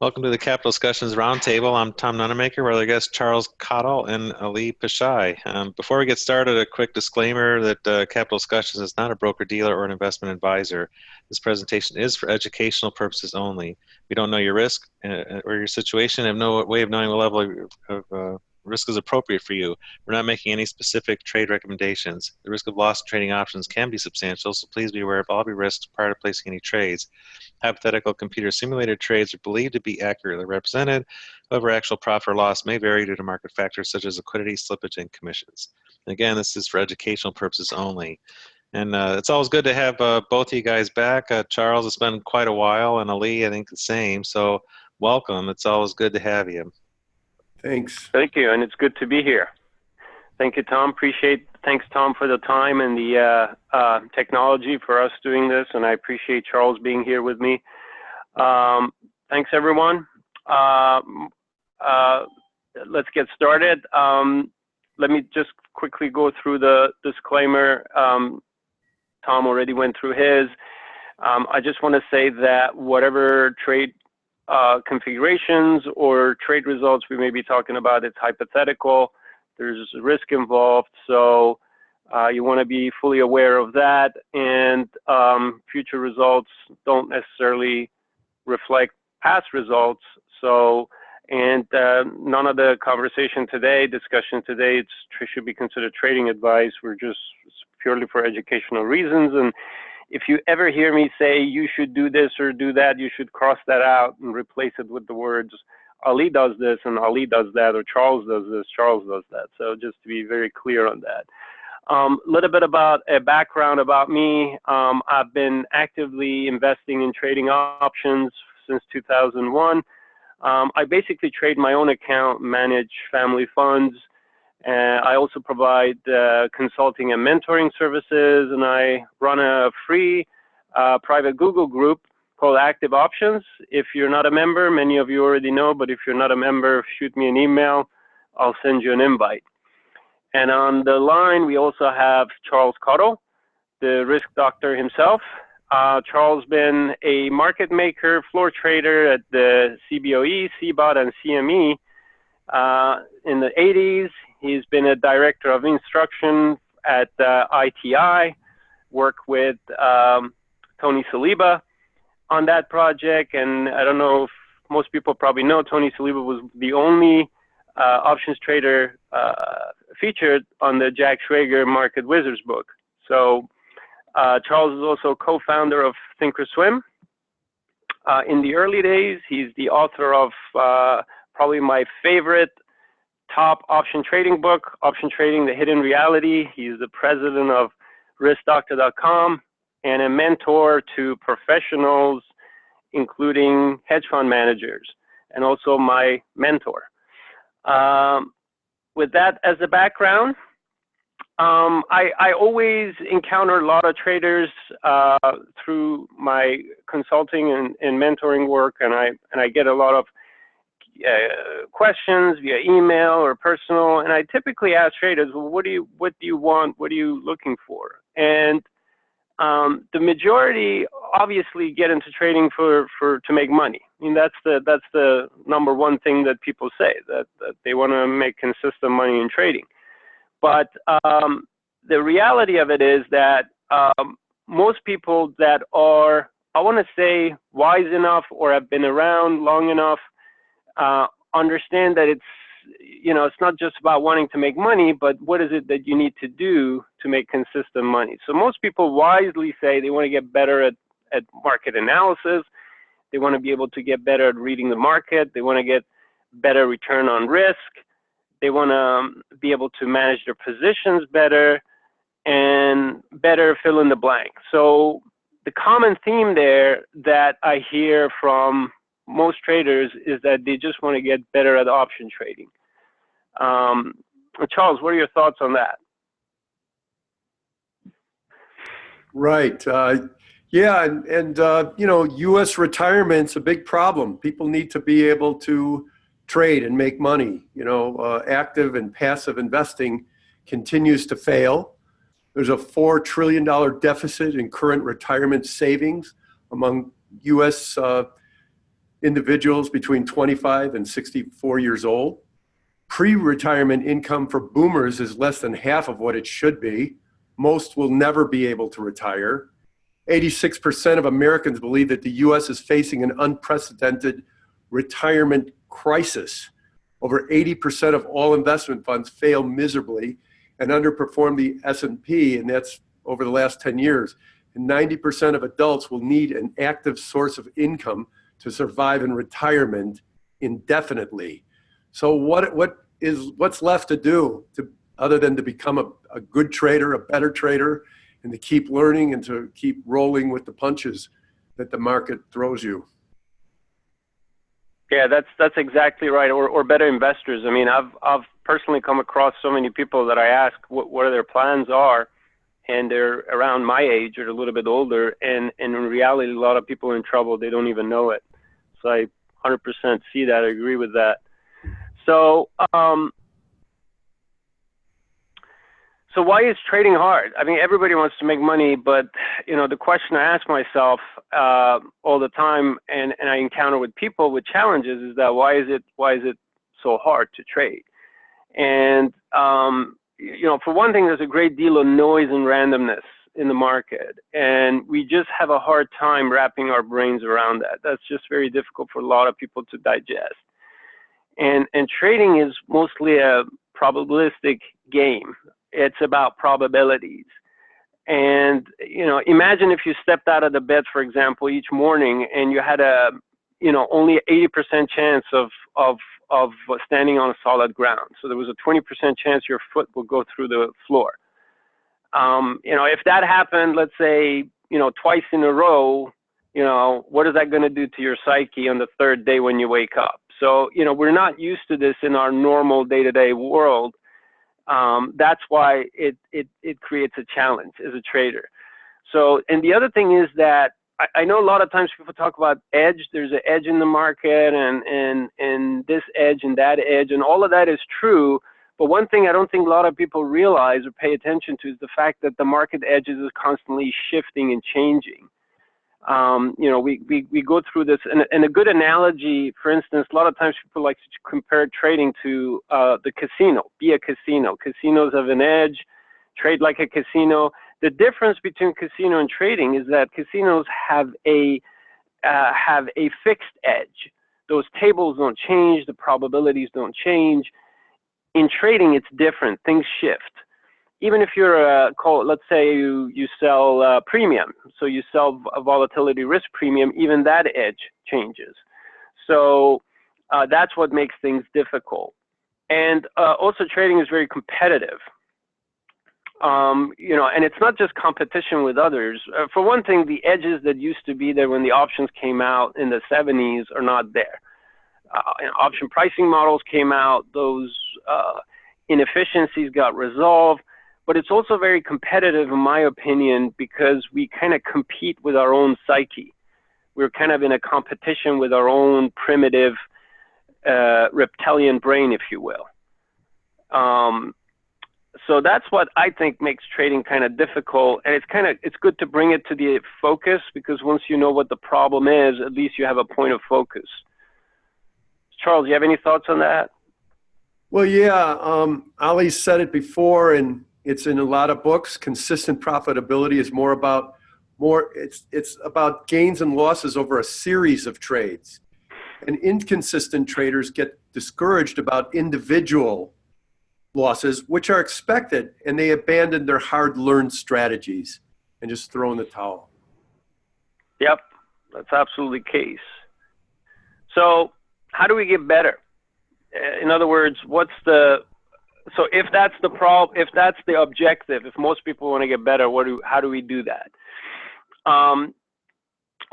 Welcome to the Capital Discussions Roundtable. I'm Tom Nunemaker, with our guests Charles Cottle and Ali Pashaei. Before we get started, a quick disclaimer that Capital Discussions is not a broker-dealer or an investment advisor. This presentation is for educational purposes only. We don't know your risk or your situation and have no way of knowing what level of risk is appropriate for you. We're not making any specific trade recommendations. The risk of loss in trading options can be substantial, so please be aware of all your risks prior to placing any trades. Hypothetical computer simulated trades are believed to be accurately represented. However, actual profit or loss may vary due to market factors such as liquidity, slippage, and commissions. And again, this is for educational purposes only. And it's always good to have both of you guys back. Charles, it's been quite a while, and Ali, I think the same. So welcome. It's always good to have you. Thanks. Thank you, and it's good to be here. Thank you, Tom. Thanks, Tom, for the time and the technology for us doing this, and I appreciate Charles being here with me. Thanks, everyone. Let's get started. Let me just quickly go through the disclaimer. Tom already went through his. I just want to say that whatever trade configurations or trade results we may be talking about, it's hypothetical. There's risk involved, so you want to be fully aware of that, and future results don't necessarily reflect past results. So, and none of the discussion today, should be considered trading advice. It's purely for educational reasons, and if you ever hear me say you should do this or do that, you should cross that out and replace it with the words Ali does this and Ali does that, or Charles does this, Charles does that. So just to be very clear on that. A little bit about a background about me. I've been actively investing in trading options since 2001. I basically trade my own account, manage family funds. I also provide consulting and mentoring services, and I run a free private Google group called Active Options. If you're not a member, many of you already know, but if you're not a member, shoot me an email. I'll send you an invite. And on the line, we also have Charles Cottle, the risk doctor himself. Charles been a market maker, floor trader at the CBOE, CBOT, and CME in the 80s. He's been a director of instruction at ITI, worked with Tony Saliba on that project, and I don't know if most people probably know Tony Saliba was the only options trader featured on the Jack Schwager Market Wizards book. So Charles is also co-founder of Thinkorswim. In the early days, he's the author of probably my favorite top option trading book, Option Trading: The Hidden Reality. He's the president of riskdoctor.com and a mentor to professionals, including hedge fund managers, and also my mentor. With that as a background, I always encounter a lot of traders through my consulting and mentoring work, and I get a lot of questions via email or personal, and I typically ask traders, well, what do you want? What are you looking for? And the majority obviously get into trading to make money. I mean, that's the number one thing that people say, that they want to make consistent money in trading. But the reality of it is that most people that are, I want to say, wise enough or have been around long enough understand that it's not just about wanting to make money, but what is it that you need to do to make consistent money. So most people wisely say they want to get better at market analysis. They want to be able to get better at reading the market. They want to get better return on risk. They want to be able to manage their positions better and better fill in the blank. So the common theme there that I hear from most traders is that they just want to get better at option trading. Charles, what are your thoughts on that? Right. Yeah, and U.S. retirement's a big problem. People need to be able to trade and make money. Active and passive investing continues to fail. There's a $4 trillion deficit in current retirement savings among U.S. individuals between 25 and 64 years old. Pre-retirement income for boomers is less than half of what it should be. Most will never be able to retire. 86% of Americans believe that the U.S. is facing an unprecedented retirement crisis. Over 80% of all investment funds fail miserably and underperform the S&P, and that's over the last 10 years. And 90% of adults will need an active source of income to survive in retirement indefinitely. So what's left to do other than to become a good trader, a better trader, and to keep learning and to keep rolling with the punches that the market throws you? Yeah, that's exactly right. Or better investors. I mean, I've personally come across so many people that I ask what their plans are, and they're around my age or a little bit older, and in reality, a lot of people are in trouble. They don't even know it. So I 100% see that. I agree with that. So, so why is trading hard? I mean, everybody wants to make money, but the question I ask myself all the time, and I encounter with people with challenges, is that why is it so hard to trade? And for one thing, there's a great deal of noise and randomness in the market, and we just have a hard time wrapping our brains around that. That's just very difficult for a lot of people to digest. And trading is mostly a probabilistic game. It's about probabilities. And, imagine if you stepped out of the bed, for example, each morning and you had only 80% chance of standing on a solid ground. So there was a 20% chance your foot will go through the floor. If that happened, let's say, twice in a row, what is that going to do to your psyche on the third day when you wake up? So, we're not used to this in our normal day-to-day world. That's why it creates a challenge as a trader. So, and the other thing is that I know a lot of times people talk about edge. There's an edge in the market and this edge and that edge, and all of that is true. But one thing I don't think a lot of people realize or pay attention to is the fact that the market edges is constantly shifting and changing. We go through this, and a good analogy, for instance, a lot of times people like to compare trading to the casino. Be a casino. Casinos have an edge. Trade like a casino. The difference between casino and trading is that casinos have a fixed edge. Those tables don't change. The probabilities don't change. In trading, it's different. Things shift. Even if you're let's say you sell premium, so you sell a volatility risk premium, even that edge changes. So that's what makes things difficult. And also trading is very competitive. And it's not just competition with others. For one thing, the edges that used to be there when the options came out in the 70s are not there. Option pricing models came out, those inefficiencies got resolved. But it's also very competitive, in my opinion, because we kind of compete with our own psyche. We're kind of in a competition with our own primitive reptilian brain, if you will. So that's what I think makes trading kind of difficult. And it's good to bring it to the focus, because once you know what the problem is, at least you have a point of focus. Charles, you have any thoughts on that? Well, yeah, Ali said it before, and it's in a lot of books. Consistent profitability is it's about gains and losses over a series of trades. And inconsistent traders get discouraged about individual losses, which are expected, and they abandon their hard-learned strategies and just throw in the towel. Yep, that's absolutely the case. So how do we get better? In other words, so if that's the problem, if that's the objective, if most people want to get better, how do we do that?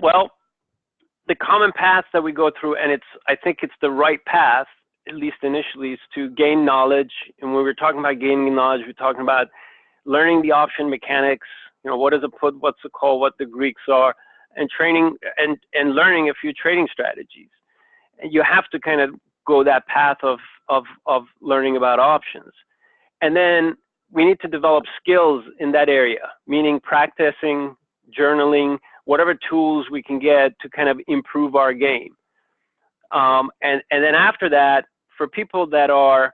Well, the common path that we go through, and I think it's the right path, at least initially, is to gain knowledge. And when we're talking about gaining knowledge, we're talking about learning the option mechanics. What is a put, what's a call, what the Greeks are, and training and learning a few trading strategies. And you have to kind of go that path of learning about options. And then we need to develop skills in that area, meaning practicing, journaling, whatever tools we can get to kind of improve our game. And then after that, for people that are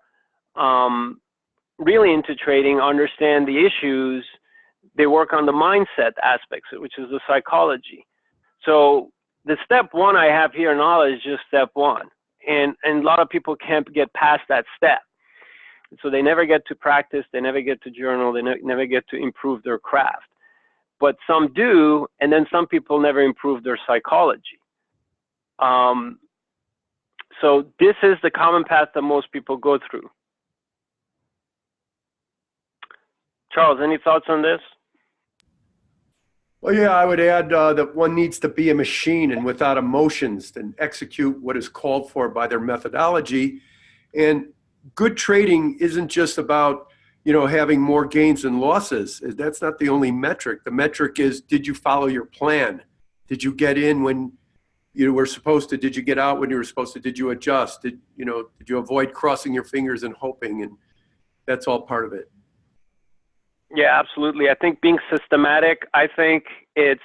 really into trading, understand the issues, they work on the mindset aspects, which is the psychology. So the step one I have here in all is just step one. And a lot of people can't get past that step. So they never get to practice, they never get to journal, they never get to improve their craft. But some do, and then some people never improve their psychology. So this is the common path that most people go through. Charles, any thoughts on this? Well, yeah, I would add that one needs to be a machine and without emotions and execute what is called for by their methodology. And good trading isn't just about, you know, having more gains and losses. That's not the only metric. The metric is, did you follow your plan? Did you get in when you were supposed to? Did you get out when you were supposed to? Did you adjust? Did you avoid crossing your fingers and hoping? And that's all part of it. Yeah, absolutely. I think being systematic, I think it's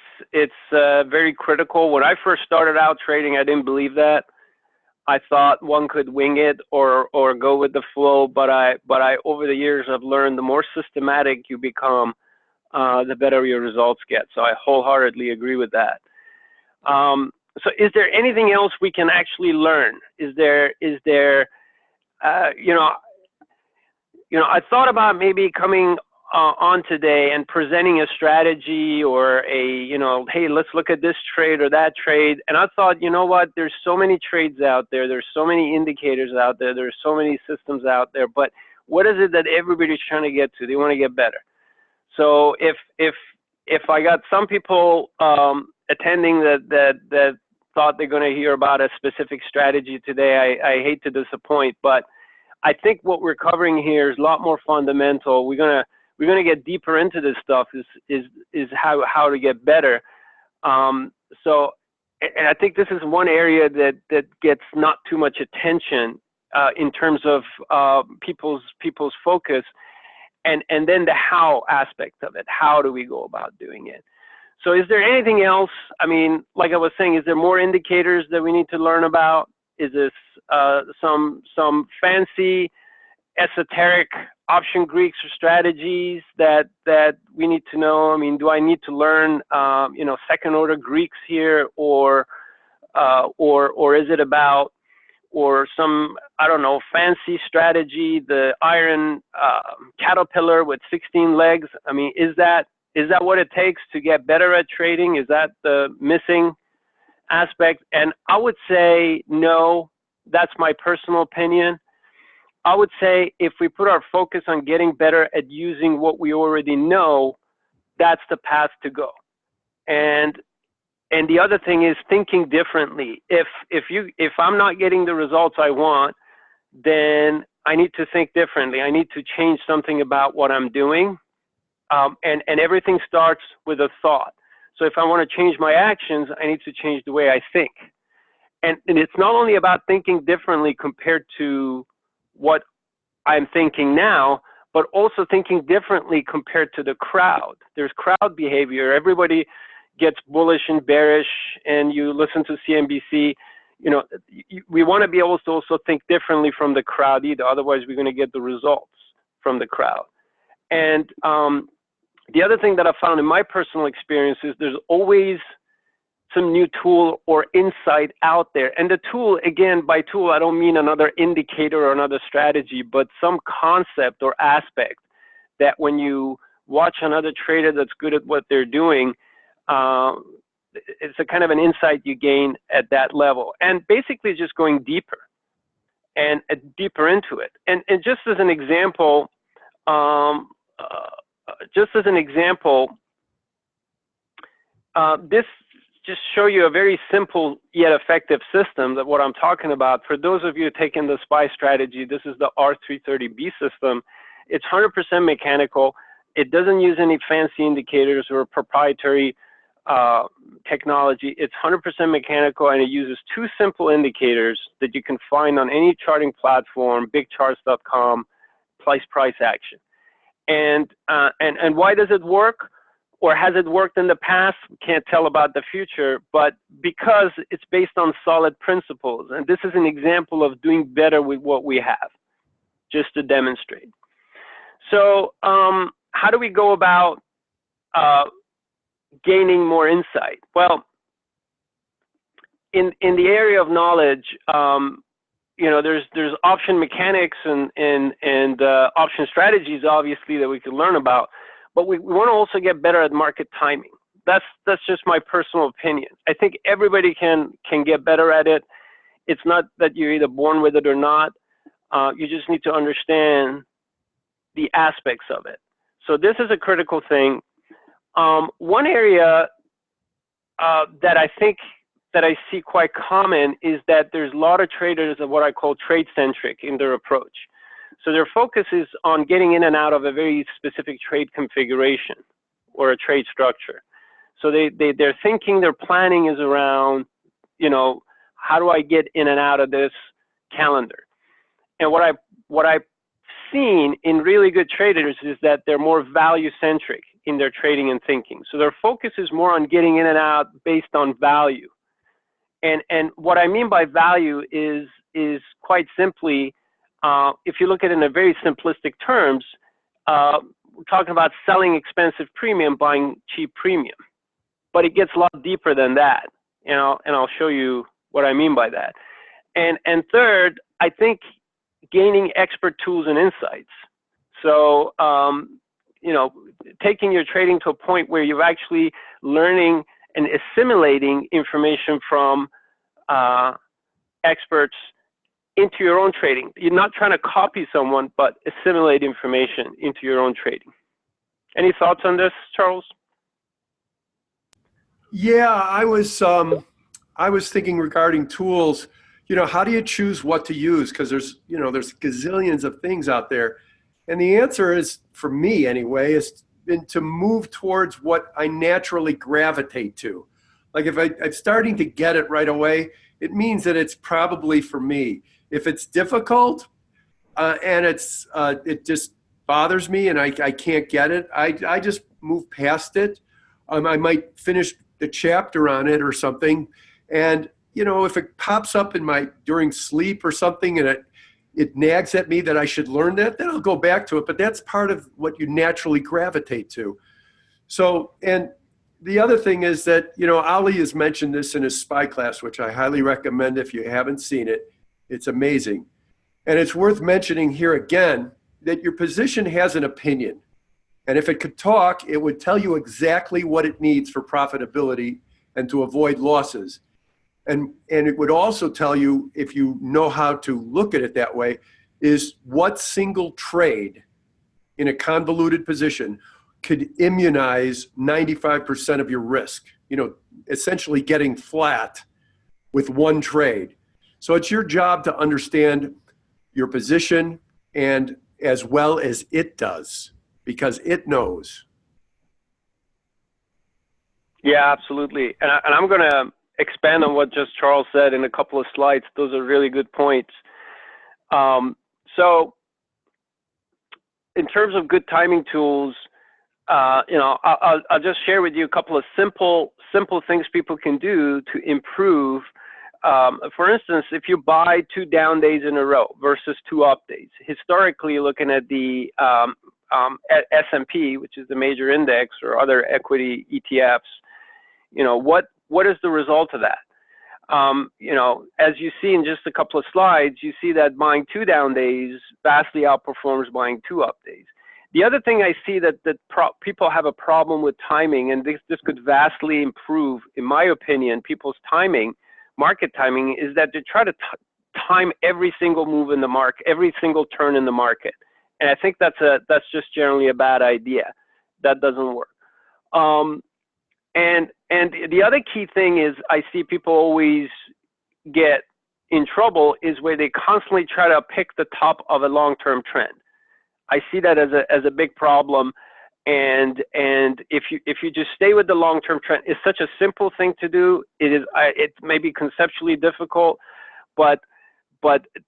very critical. When I first started out trading, I didn't believe that. I thought one could wing it or go with the flow, but I over the years I've learned the more systematic you become, the better your results get. So I wholeheartedly agree with that. So is there anything else we can actually learn? Is there I thought about maybe coming on today and presenting a strategy or hey, let's look at this trade or that trade. And I thought, you know what, there's so many trades out there. There's so many indicators out there. There's so many systems out there. But what is it that everybody's trying to get to? They want to get better. So if I got some people attending that thought they're going to hear about a specific strategy today, I hate to disappoint, but I think what we're covering here is a lot more fundamental. We're gonna get deeper into this stuff. Is how to get better. So, and I think this is one area that gets not too much attention in terms of people's focus, and then the how aspect of it. How do we go about doing it? So, is there anything else? I mean, like I was saying, is there more indicators that we need to learn about? Is this some fancy, esoteric option Greeks or strategies that we need to know? I mean, do I need to learn second order Greeks here, or is it about some, I don't know, fancy strategy, the iron caterpillar with 16 legs? I mean, is that what it takes to get better at trading? Is that the missing aspect? And I would say no. That's my personal opinion. I would say if we put our focus on getting better at using what we already know, that's the path to go. And the other thing is thinking differently. If I'm not getting the results I want, then I need to think differently. I need to change something about what I'm doing. And everything starts with a thought. So if I want to change my actions, I need to change the way I think. And it's not only about thinking differently compared to what I'm thinking now, but also thinking differently compared to the crowd. There's crowd behavior. Everybody gets bullish and bearish, and you listen to CNBC. We want to be able to also think differently from the crowd either. Otherwise, we're going to get the results from the crowd. And the other thing that I found in my personal experience is there's always some new tool or insight out there. And the tool, again, by tool, I don't mean another indicator or another strategy, but some concept or aspect that when you watch another trader that's good at what they're doing, it's a kind of an insight you gain at that level. And basically just going deeper and deeper into it. And just as an example, this just show you a very simple yet effective system that what I'm talking about. For those of you taking the SPY strategy, this is the R330b system. It's 100% mechanical. It doesn't use any fancy indicators or proprietary technology. It's 100% mechanical, and it uses two simple indicators that you can find on any charting platform, bigcharts.com, price action. And why does it work? or has it worked in the past? Can't tell about the future, but because it's based on solid principles. And this is an example of doing better with what we have, just to demonstrate. So how do we go about gaining more insight? Well, in the area of knowledge, you know, there's option mechanics and option strategies, obviously, that we can learn about. But we want to also get better at market timing. That's just my personal opinion. I think everybody can get better at it. It's not that you're either born with it or not. You just need to understand the aspects of it. So this is a critical thing. One area that I think that I see quite common is that there's a lot of traders of what I call trade-centric in their approach. So their focus is on getting in and out of a very specific trade configuration or a trade structure. So their thinking, their planning is around, you know, how do I get in and out of this calendar? And what I've seen in really good traders is that they're more value-centric in their trading and thinking. So their focus is more on getting in and out based on value. And what I mean by value is quite simply, if you look at it in a very simplistic terms, we're talking about selling expensive premium, buying cheap premium. But it gets a lot deeper than that, you know, and I'll show you what I mean by that. And third, I think gaining expert tools and insights. So, you know, taking your trading to a point where you're actually learning and assimilating information from experts into your own trading. You're not trying to copy someone, but assimilate information into your own trading. Any thoughts on this, Charles? Yeah, I was thinking regarding tools, you know, how do you choose what to use? Because there's gazillions of things out there. And the answer is, for me anyway, is been to move towards what I naturally gravitate to. Like if I'm starting to get it right away, it means that it's probably for me. If it's difficult and it just bothers me and I can't get it, I just move past it. I might finish the chapter on it or something. And, you know, if it pops up during sleep or something and it nags at me that I should learn that, then I'll go back to it. But that's part of what you naturally gravitate to. So, and the other thing is that, you know, Ali has mentioned this in his SPY class, which I highly recommend if you haven't seen it. It's amazing. And it's worth mentioning here again that your position has an opinion. And if it could talk, it would tell you exactly what it needs for profitability and to avoid losses. And it would also tell you, if you know how to look at it that way, is what single trade in a convoluted position could immunize 95% of your risk, you know, essentially getting flat with one trade. So it's your job to understand your position and as well as it does, because it knows. Yeah, absolutely. And I'm going to expand on what just Charles said in a couple of slides. Those are really good points. So in terms of good timing tools, you know, I'll just share with you a couple of simple things people can do to improve. For instance, if you buy 2 down days in a row versus 2 up days, historically looking at the S&P, which is the major index, or other equity ETFs, you know, what is the result of that? You know, as you see in just a couple of slides, you see that buying 2 down days vastly outperforms buying 2 up days. The other thing I see that people have a problem with timing, and this could vastly improve, in my opinion, people's timing, market timing, is that they try to time every single move in the market, every single turn in the market. And I think that's just generally a bad idea. That doesn't work. And the other key thing is, I see people always get in trouble is where they constantly try to pick the top of a long-term trend. I see that as a big problem. And if you just stay with the long-term trend, it's such a simple thing to do. It may be conceptually difficult, but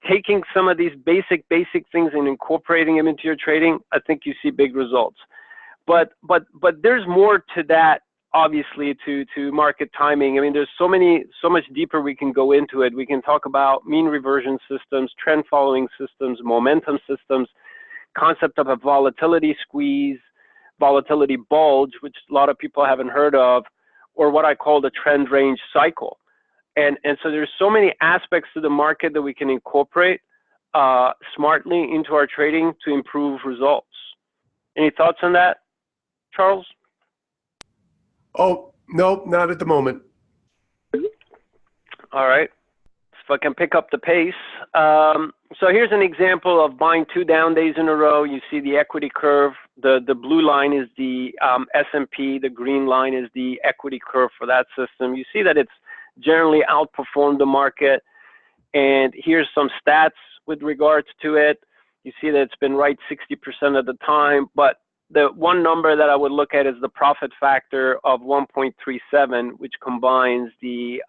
taking some of these basic things and incorporating them into your trading, I think you see big results. But there's more to that, obviously, to market timing. I mean, there's so much deeper we can go into it. We can talk about mean reversion systems, trend following systems, momentum systems, concept of a volatility squeeze, volatility bulge, which a lot of people haven't heard of, or what I call the trend range cycle. And so there's so many aspects to the market that we can incorporate smartly into our trading to improve results. Any thoughts on that, Charles? Oh, no, not at the moment. All right. If I can pick up the pace. So here's an example of buying 2 down days in a row. You see the equity curve. The blue line is the S&P. The green line is the equity curve for that system. You see that it's generally outperformed the market. And here's some stats with regards to it. You see that it's been right 60% of the time. But the one number that I would look at is the profit factor of 1.37, which combines the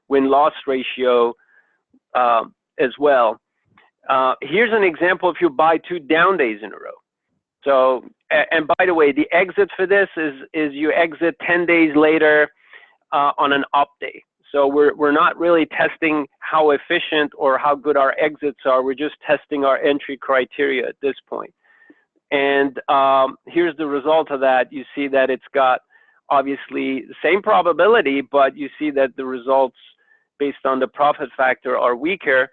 win-loss ratio as well. Here's an example if you buy 2 down days in a row. So, and by the way, the exit for this is you exit 10 days later on an up day. So we're not really testing how efficient or how good our exits are. We're just testing our entry criteria at this point. And here's the result of that. You see that it's got obviously the same probability, but you see that the results based on the profit factor are weaker.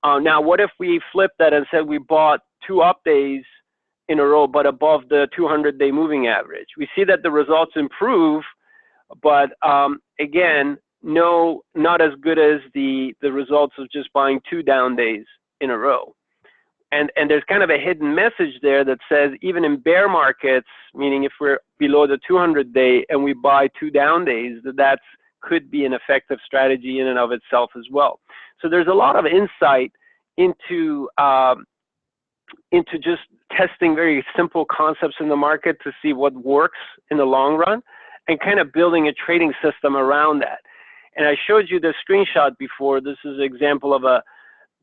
Now, what if we flip that and said we bought 2 up days in a row, but above the 200-day moving average? We see that the results improve, but again, no, not as good as the results of just buying 2 down days in a row. And there's kind of a hidden message there that says even in bear markets, meaning if we're below the 200-day and we buy 2 down days, that could be an effective strategy in and of itself as well. So there's a lot of insight into just testing very simple concepts in the market to see what works in the long run and kind of building a trading system around that. And I showed you the screenshot before. This is an example of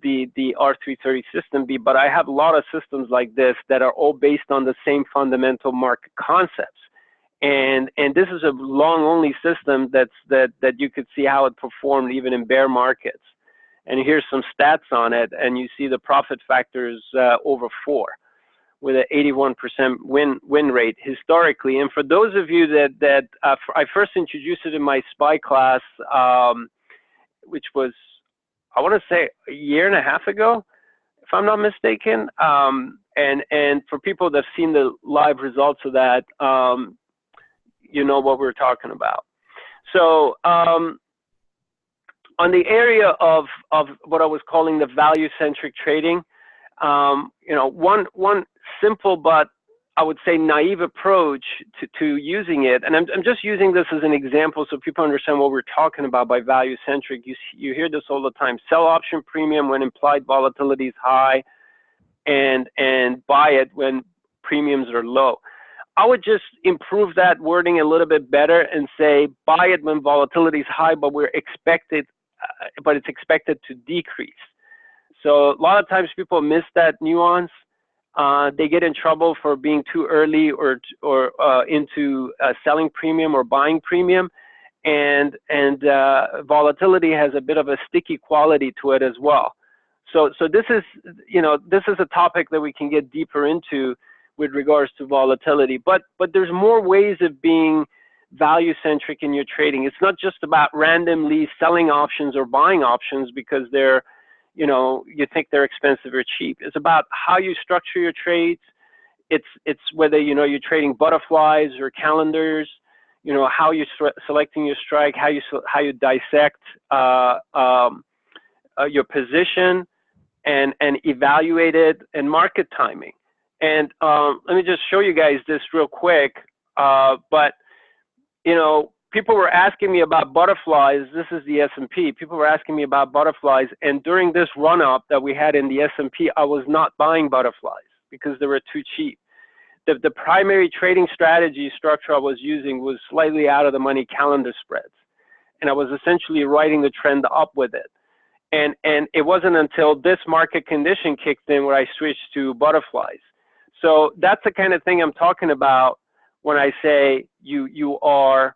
the R330 System B, but I have a lot of systems like this that are all based on the same fundamental market concepts. And this is a long-only system that you could see how it performed even in bear markets. And here's some stats on it, and you see the profit factors over 4 with an 81% win rate historically. And for those of you that I first introduced it in my SPY class, which was, I want to say, a year and a half ago, if I'm not mistaken. And for people that have seen the live results of that, you know what we're talking about. So on the area of what I was calling the value-centric trading, you know, one simple but I would say naive approach to using it, and I'm just using this as an example so people understand what we're talking about by value-centric. You hear this all the time: sell option premium when implied volatility is high, and buy it when premiums are low. I would just improve that wording a little bit better and say buy it when volatility is high, but it's expected to decrease. So a lot of times people miss that nuance. They get in trouble for being too early or into selling premium or buying premium, and volatility has a bit of a sticky quality to it as well. So this is, you know, this is a topic that we can get deeper into with regards to volatility. But there's more ways of being value-centric in your trading. It's not just about randomly selling options or buying options because they're, you know, you think they're expensive or cheap. It's about how you structure your trades. It's whether, you know, you're trading butterflies or calendars, you know, how you're selecting your strike, how you dissect your position and evaluate it, and market timing. And let me just show you guys this real quick. But, you know, people were asking me about butterflies. This is the S&P. People were asking me about butterflies. And during this run-up that we had in the S&P, I was not buying butterflies because they were too cheap. The primary trading strategy structure I was using was slightly out of the money calendar spreads. And I was essentially riding the trend up with it. And it wasn't until this market condition kicked in where I switched to butterflies. So that's the kind of thing I'm talking about when I say you are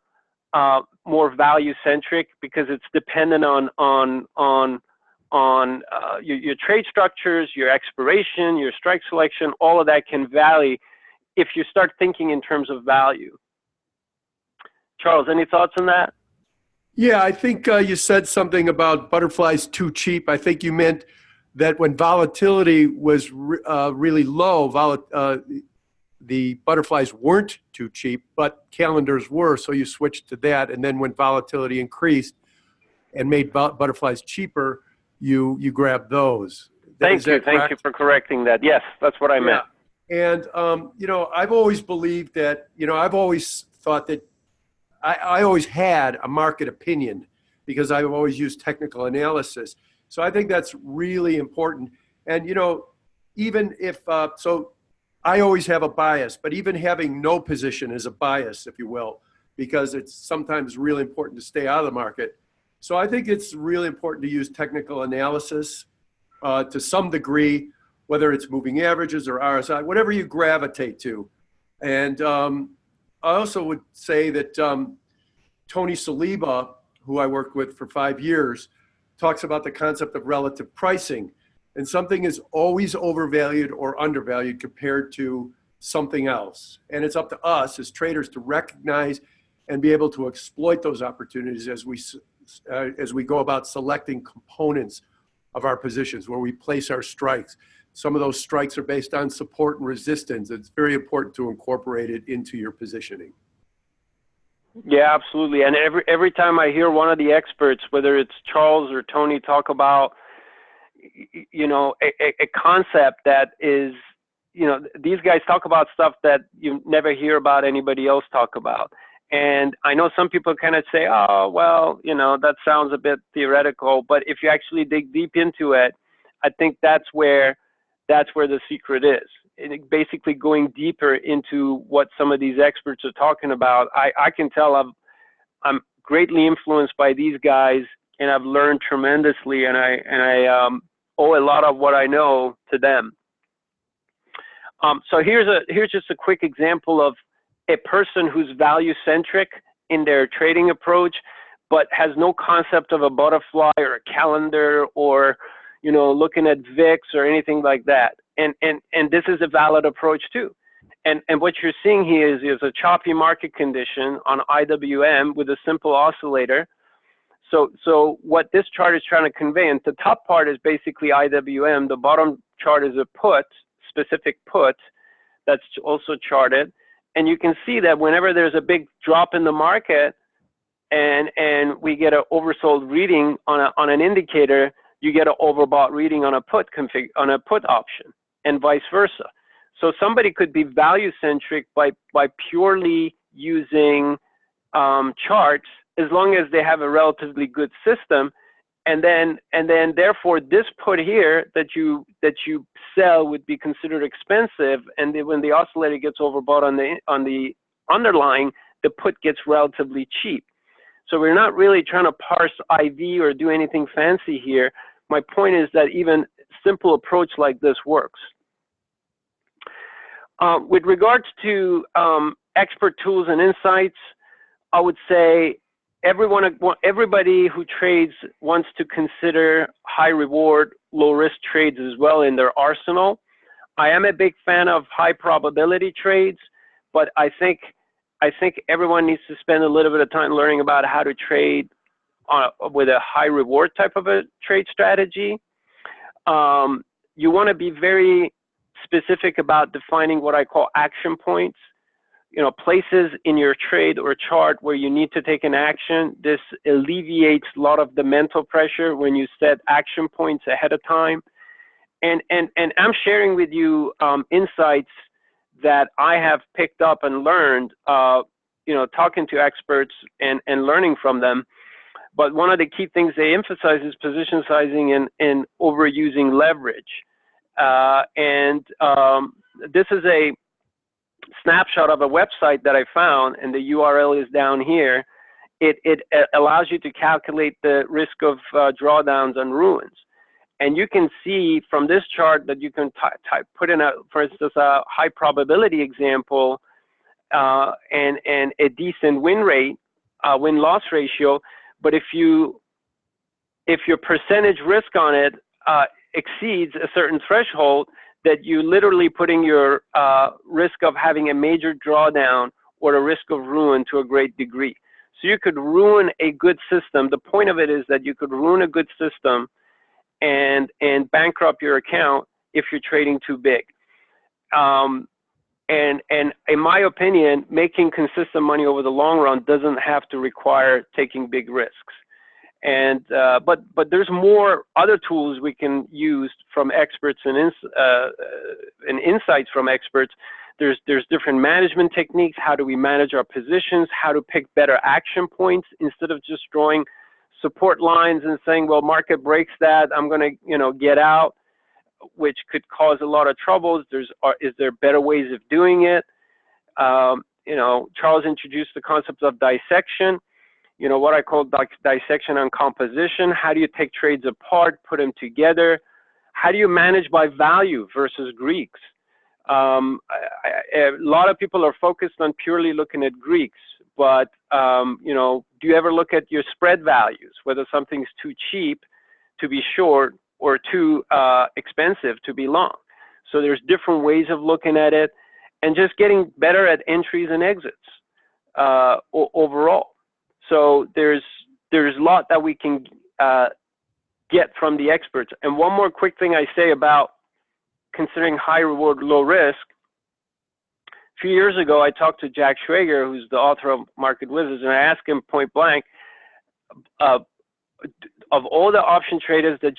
more value centric, because it's dependent on your trade structures, your expiration, your strike selection. All of that can vary if you start thinking in terms of value. Charles, any thoughts on that? Yeah, I think you said something about butterflies too cheap. I think you meant that when volatility was really low, the butterflies weren't too cheap, but calendars were, so you switched to that. And then when volatility increased and made butterflies cheaper, you grabbed those. Thank you for correcting that. Yes, that's what I meant. And you know, I've always believed that, you know, I've always thought that I always had a market opinion because I've always used technical analysis. So I think that's really important. And, you know, even if, so I always have a bias, but even having no position is a bias, if you will, because it's sometimes really important to stay out of the market. So I think it's really important to use technical analysis to some degree, whether it's moving averages or RSI, whatever you gravitate to. And I also would say that Tony Saliba, who I worked with for 5 years, talks about the concept of relative pricing. And something is always overvalued or undervalued compared to something else. And it's up to us as traders to recognize and be able to exploit those opportunities as we go about selecting components of our positions where we place our strikes. Some of those strikes are based on support and resistance. It's very important to incorporate it into your positioning. Yeah, absolutely. And every time I hear one of the experts, whether it's Charles or Tony, talk about, you know, a concept that is, you know, these guys talk about stuff that you never hear about anybody else talk about. And I know some people kind of say, oh, well, you know, that sounds a bit theoretical. But if you actually dig deep into it, I think that's where the secret is. Basically going deeper into what some of these experts are talking about. I can tell I'm greatly influenced by these guys, and I've learned tremendously, and I owe a lot of what I know to them. So here's just a quick example of a person who's value centric in their trading approach, but has no concept of a butterfly or a calendar or, you know, looking at VIX or anything like that. And this is a valid approach too. And what you're seeing here is a choppy market condition on IWM with a simple oscillator. So what this chart is trying to convey, and the top part is basically IWM, the bottom chart is a put, specific put, that's also charted. And you can see that whenever there's a big drop in the market and we get an oversold reading on an indicator, you get an overbought reading on a put option, and vice versa. So somebody could be value centric by purely using charts, as long as they have a relatively good system, and then therefore this put here that you sell would be considered expensive, and then when the oscillator gets overbought on the underlying, the put gets relatively cheap. So we're not really trying to parse IV or do anything fancy here. My point is that even simple approach like this works. With regards to expert tools and insights, I would say everybody who trades wants to consider high reward, low risk trades as well in their arsenal. I am a big fan of high probability trades, but I think everyone needs to spend a little bit of time learning about how to trade with a high reward type of a trade strategy. You want to be very specific about defining what I call action points. You know, places in your trade or chart where you need to take an action. This alleviates a lot of the mental pressure when you set action points ahead of time. And I'm sharing with you insights that I have picked up and learned, you know, talking to experts and learning from them. But one of the key things they emphasize is position sizing and overusing leverage. This is a snapshot of a website that I found, and the URL is down here. It allows you to calculate the risk of drawdowns and ruins. And you can see from this chart that you can put in, for instance, a high probability example and a decent win rate, win-loss ratio. But if your percentage risk on it exceeds a certain threshold, that you literally putting your risk of having a major drawdown or a risk of ruin to a great degree. So you could ruin a good system. The point of it is that you could ruin a good system and bankrupt your account if you're trading too big. And in my opinion, making consistent money over the long run doesn't have to require taking big risks. And but there's more other tools we can use from experts and insights from experts. There's different management techniques. How do we manage our positions? How to pick better action points instead of just drawing support lines and saying, well, market breaks that, I'm going to get out, which could cause a lot of troubles. Is there better ways of doing it? Charles introduced the concept of dissection. What I call dissection on composition. How do you take trades apart, put them together? How do you manage by value versus Greeks? A lot of people are focused on purely looking at Greeks, but do you ever look at your spread values, whether something's too cheap to be short or too expensive to be long? So there's different ways of looking at it, and just getting better at entries and exits overall. So there's a lot that we can get from the experts. And one more quick thing I say about considering high reward, low risk. A few years ago, I talked to Jack Schwager, who's the author of Market Wizards, and I asked him point blank, of all the option traders that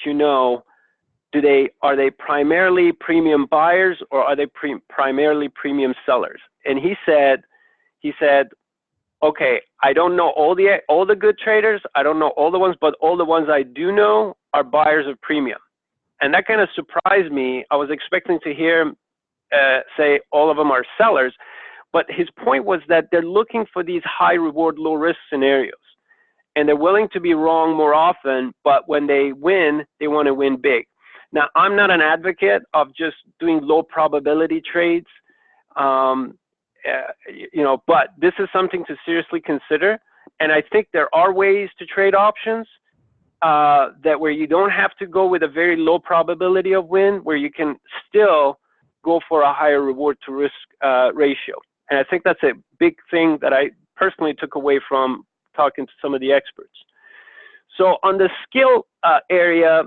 are they primarily premium buyers or are they primarily premium sellers? And he said, okay, I don't know all the good traders. I don't know all the ones, but all the ones I do know are buyers of premium. And that kind of surprised me. I was expecting to hear him say all of them are sellers. But his point was that they're looking for these high reward, low risk scenarios. And they're willing to be wrong more often, but when they win, they want to win big. Now, I'm not an advocate of just doing low probability trades. But this is something to seriously consider. And I think there are ways to trade options where you don't have to go with a very low probability of win, where you can still go for a higher reward to risk ratio. And I think that's a big thing that I personally took away from talking to some of the experts. So on the skill area,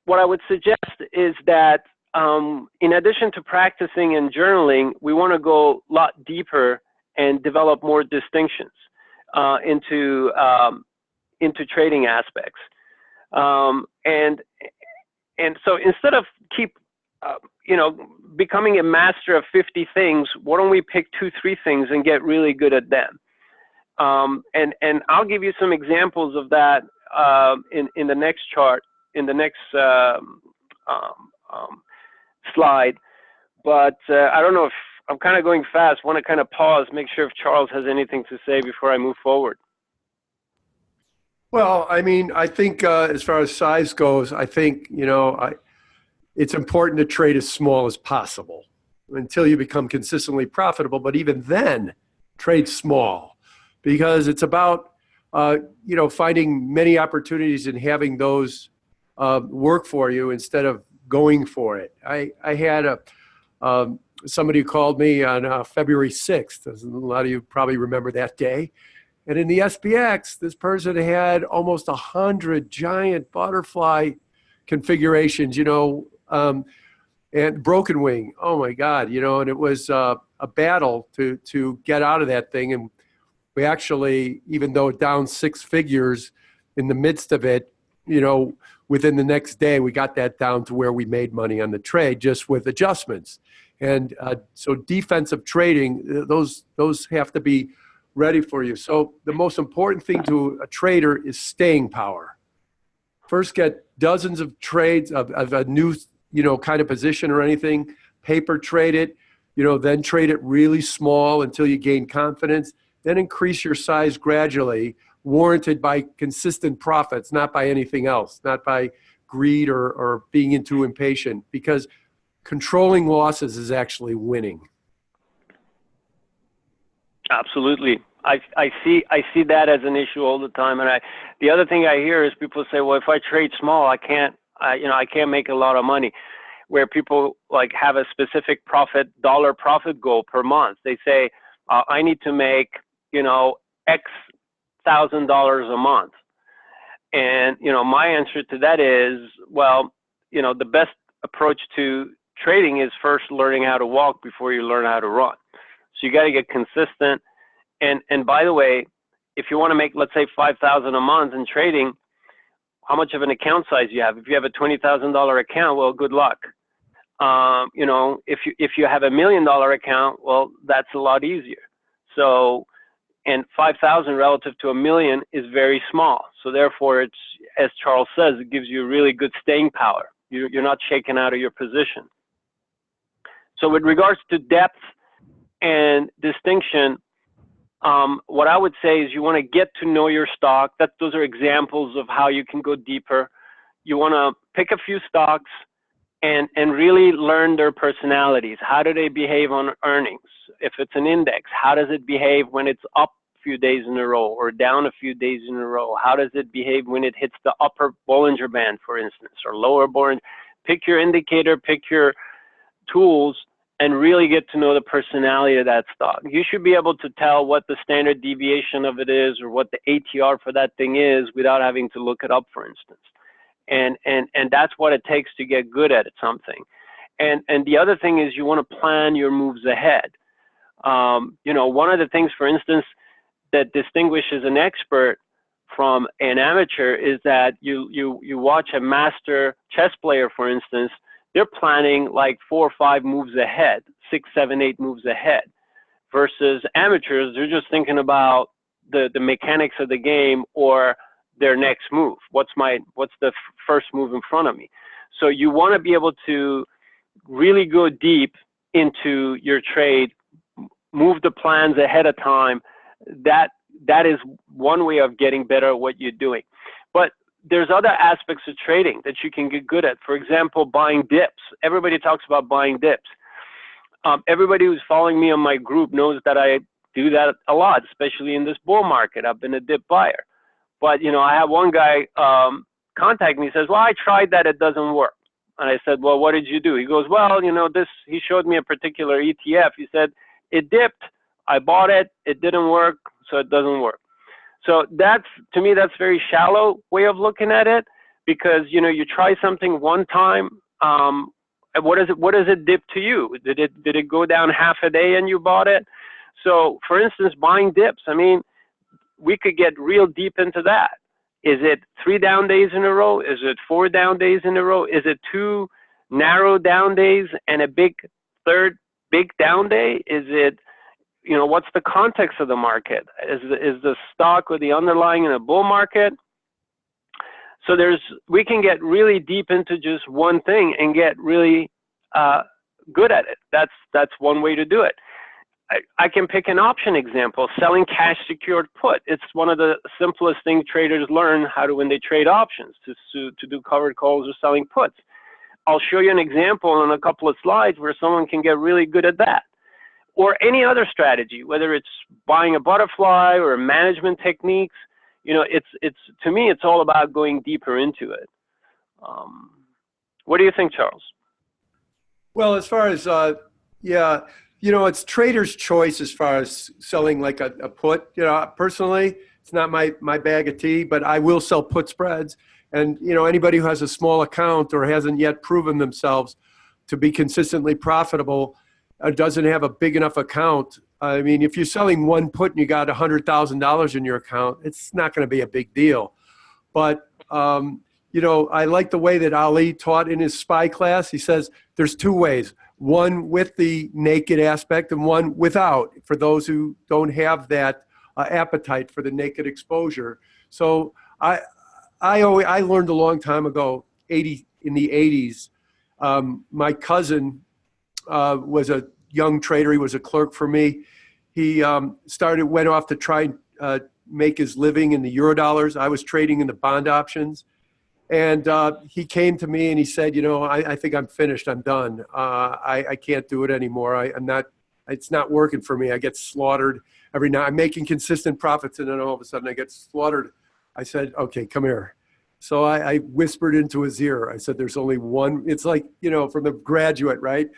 what I would suggest is that in addition to practicing and journaling, we want to go a lot deeper and develop more distinctions into trading aspects. And so instead of becoming a master of 50 things, why don't we pick 2-3 things and get really good at them? And I'll give you some examples of that in the next chart, in the next slide. But I don't know if I'm kind of going fast. Want to kind of pause, make sure if Charles has anything to say before I move forward. Well, I mean, I think as far as size goes, I think, it's important to trade as small as possible until you become consistently profitable. But even then, trade small, because it's about, finding many opportunities and having those work for you instead of going for it. I had somebody who called me on February 6th. A lot of you probably remember that day. And in the SPX, this person had almost 100 giant butterfly configurations, and broken wing. Oh my God, and it was a battle to get out of that thing. And we actually, even though down 6 figures in the midst of it, within the next day, we got that down to where we made money on the trade just with adjustments. And so defensive trading, those have to be ready for you. So the most important thing to a trader is staying power. First, get dozens of trades of a new, kind of position or anything, paper trade it, then trade it really small until you gain confidence, then increase your size gradually, warranted by consistent profits, not by anything else, not by greed or being too impatient, because controlling losses is actually winning. Absolutely. I see that as an issue all the time. And the other thing I hear is people say, well, if I trade small, I can't make a lot of money. Where people like have a specific dollar profit goal per month. They say, I need to make, X $1,000 a month. And, my answer to that is, well, the best approach to trading is first learning how to walk before you learn how to run. So you got to get consistent. And by the way, if you want to make, let's say, $5,000 a month in trading, how much of an account size you have? If you have a $20,000 account, well, good luck. If you have $1 million account, well, that's a lot easier. So, and 5,000 relative to $1 million is very small. So therefore, it's, as Charles says, it gives you really good staying power. You're not shaken out of your position. So with regards to depth and distinction, what I would say is you want to get to know your stock. Those are examples of how you can go deeper. You want to pick a few stocks and really learn their personalities. How do they behave on earnings? If it's an index, how does it behave when it's up a few days in a row or down a few days in a row? How does it behave when it hits the upper Bollinger Band, for instance, or lower Bollinger? Pick your indicator, pick your tools, and really get to know the personality of that stock. You should be able to tell what the standard deviation of it is or what the ATR for that thing is without having to look it up, for instance. And that's what it takes to get good at something. And the other thing is you want to plan your moves ahead. One of the things, for instance, that distinguishes an expert from an amateur is that you watch a master chess player, for instance, they're planning like 4 or 5 moves ahead, 6, 7, 8 moves ahead, versus amateurs, they're just thinking about the mechanics of the game or their next move. What's the first move in front of me? So you want to be able to really go deep into your trade, move the plans ahead of time. That is one way of getting better at what you're doing. But there's other aspects of trading that you can get good at. For example, buying dips. Everybody talks about buying dips. Everybody who's following me on my group knows that I do that a lot, especially in this bull market. I've been a dip buyer. But, I have one guy contact me. He says, well, I tried that. It doesn't work. And I said, well, what did you do? He goes, well, he showed me a particular ETF. He said, it dipped. I bought it. It didn't work, so it doesn't work. So to me, that's very shallow way of looking at it, because, you try something one time. What does it dip to you? Did it go down half a day and you bought it? So for instance, buying dips, we could get real deep into that. Is it 3 down days in a row? Is it 4 down days in a row? Is it 2 narrow down days and a third big down day? Is it, what's the context of the market? Is the stock or the underlying in a bull market? So we can get really deep into just one thing and get really good at it. That's one way to do it. I can pick an option example, selling cash secured put. It's one of the simplest things traders learn when they trade options, to do covered calls or selling puts. I'll show you an example in a couple of slides where someone can get really good at that. Or any other strategy, whether it's buying a butterfly or management techniques, to me, it's all about going deeper into it. What do you think, Charles? Well, as far as, it's trader's choice as far as selling like a put. Personally, it's not my bag of tea, but I will sell put spreads. And, anybody who has a small account or hasn't yet proven themselves to be consistently profitable doesn't have a big enough account. If you're selling one put and you got $100,000 in your account, it's not going to be a big deal. But, I like the way that Ali taught in his SPY class. He says there's 2 ways. One with the naked aspect and one without, for those who don't have that appetite for the naked exposure. So I learned a long time ago, in the 80s, my cousin was a young trader. He was a clerk for me. He went off to try and make his living in the Eurodollars. I was trading in the bond options. And he came to me and he said, you know, I think I'm finished. I'm done. I can't do it anymore. I'm not, it's not working for me. I get slaughtered every now. I'm making consistent profits, and then all of a sudden I get slaughtered. I said, okay, come here. So I whispered into his ear. I said, there's only one. It's like, you know, from The Graduate, right?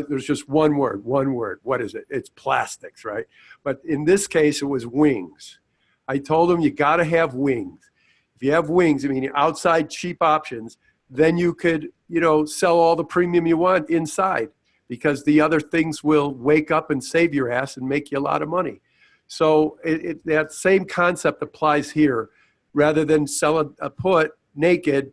There's just one word, one word. What is it? It's plastics, right? But in this case, it was wings. I told him, you got to have wings. If you have wings, I mean, outside cheap options, then you could, you know, sell all the premium you want inside, because the other things will wake up and save your ass and make you a lot of money. So that same concept applies here. Rather than sell a put naked,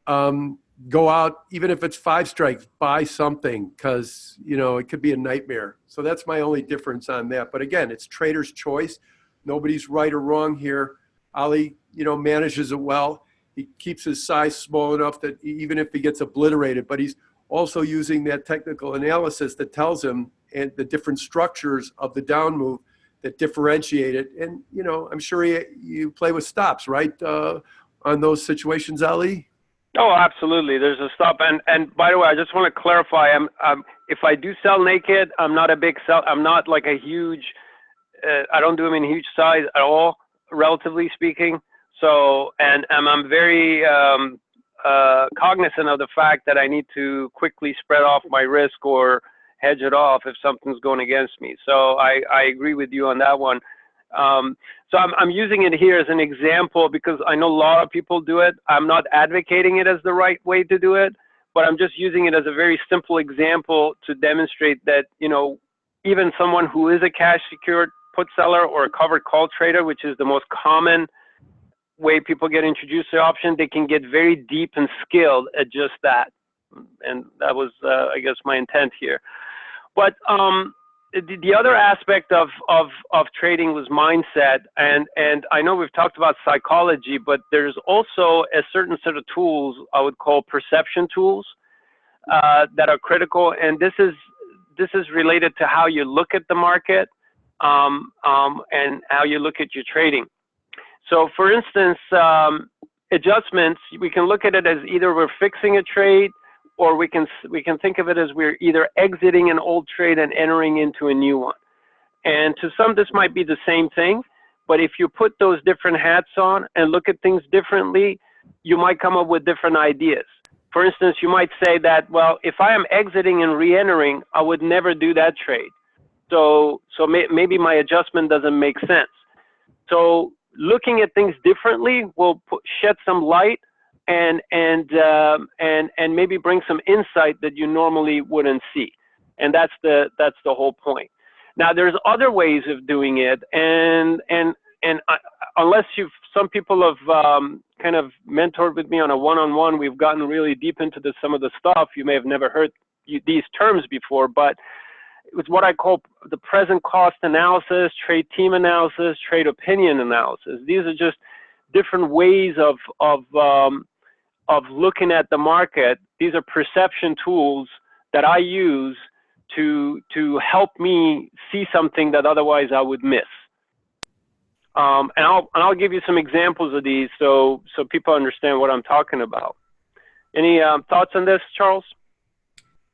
go out, even if it's 5 strikes, buy something, because, you know, it could be a nightmare. So that's my only difference on that. But again, it's trader's choice. Nobody's right or wrong here. Ali, you know, manages it well. He keeps his size small enough that even if he gets obliterated, but he's also using that technical analysis that tells him and the different structures of the down move that differentiate it. And, you know, I'm sure you play with stops, right, on those situations, Ali? Oh, absolutely. There's a stop. And by the way, I just want to clarify, if I do sell naked, I'm not a big sell. I'm not like a huge, I don't do them in huge size at all, relatively speaking. So, and I'm very cognizant of the fact that I need to quickly spread off my risk or hedge it off if something's going against me. So I agree with you on that one. So I'm using it here as an example because I know a lot of people do it. I'm not advocating it as the right way to do it, but I'm just using it as a very simple example to demonstrate that, you know, even someone who is a cash secured put seller or a covered call trader, which is the most common way people get introduced to the option, they can get very deep and skilled at just that. And that was, I guess, my intent here. But the other aspect of trading was mindset, and I know we've talked about psychology, but there's also a certain set of tools I would call perception tools that are critical, and this is related to how you look at the market and how you look at your trading. So, for instance, adjustments, we can look at it as either we're fixing a trade, or we can think of it as we're either exiting an old trade and entering into a new one. And to some, this might be the same thing, but if you put those different hats on and look at things differently, you might come up with different ideas. For instance, you might say that, well, if I am exiting and re-entering, I would never do that trade. So maybe my adjustment doesn't make sense. So looking at things differently will shed some light and maybe bring some insight that you normally wouldn't see. And that's the whole point. Now, there's other ways of doing it, and unless some people have kind of mentored with me on a one-on-one, we've gotten really deep into some of the stuff. You may have never heard these terms before, but it's what I call the present cost analysis, trade team analysis, trade opinion analysis. These are just different ways of looking at the market. These are perception tools that I use to help me see something that otherwise I would miss. And I'll give you some examples of these so people understand what I'm talking about. Any thoughts on this, Charles?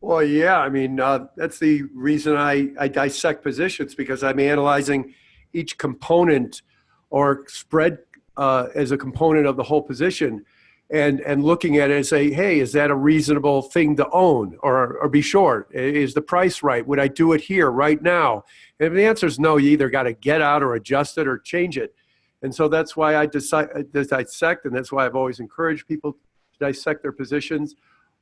Well, yeah, I mean, that's the reason I dissect positions, because I'm analyzing each component or spread as a component of the whole position, and looking at it and say, hey, is that a reasonable thing to own or be short? Is the price right? Would I do it here right now? And if the answer is no, you either got to get out or adjust it or change it. And so that's why I dissect, and that's why I've always encouraged people to dissect their positions.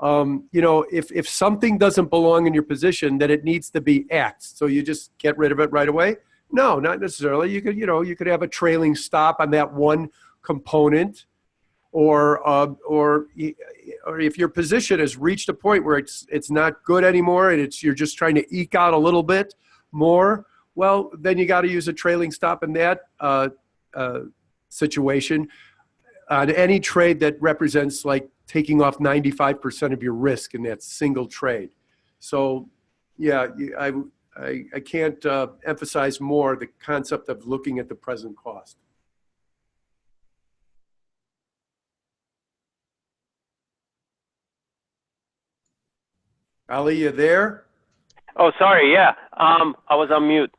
You know, if something doesn't belong in your position, then it needs to be axed. So you just get rid of it right away? No, not necessarily. You could have a trailing stop on that one component, or if your position has reached a point where it's not good anymore and you're just trying to eke out a little bit more, well, then you got to use a trailing stop in that situation on any trade that represents like taking off 95% of your risk in that single trade. So, yeah, I can't emphasize more the concept of looking at the present cost. Ali, you there? Oh, sorry. Yeah, I was on mute.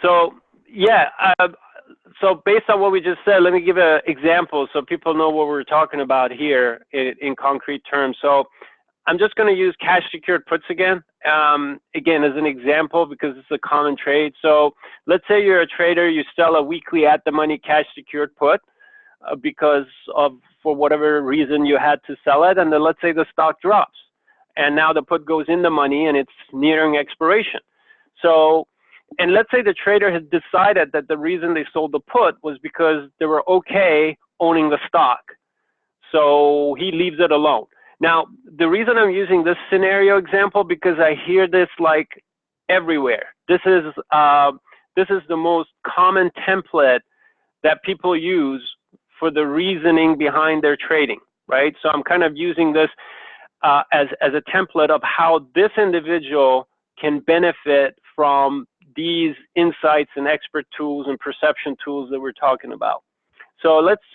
So yeah, so based on what we just said, let me give an example so people know what we're talking about here in concrete terms. So I'm just going to use cash secured puts again, again as an example because it's a common trade. So let's say you're a trader, you sell a weekly at the money cash secured put because of for whatever reason you had to sell it, and then let's say the stock drops, and now the put goes in the money and it's nearing expiration. So, and let's say the trader has decided that the reason they sold the put was because they were okay owning the stock, so he leaves it alone. Now, the reason I'm using this scenario example because I hear this like everywhere. This is the most common template that people use for the reasoning behind their trading, right? So I'm kind of using this as a template of how this individual can benefit from these insights and expert tools and perception tools that we're talking about. So let's,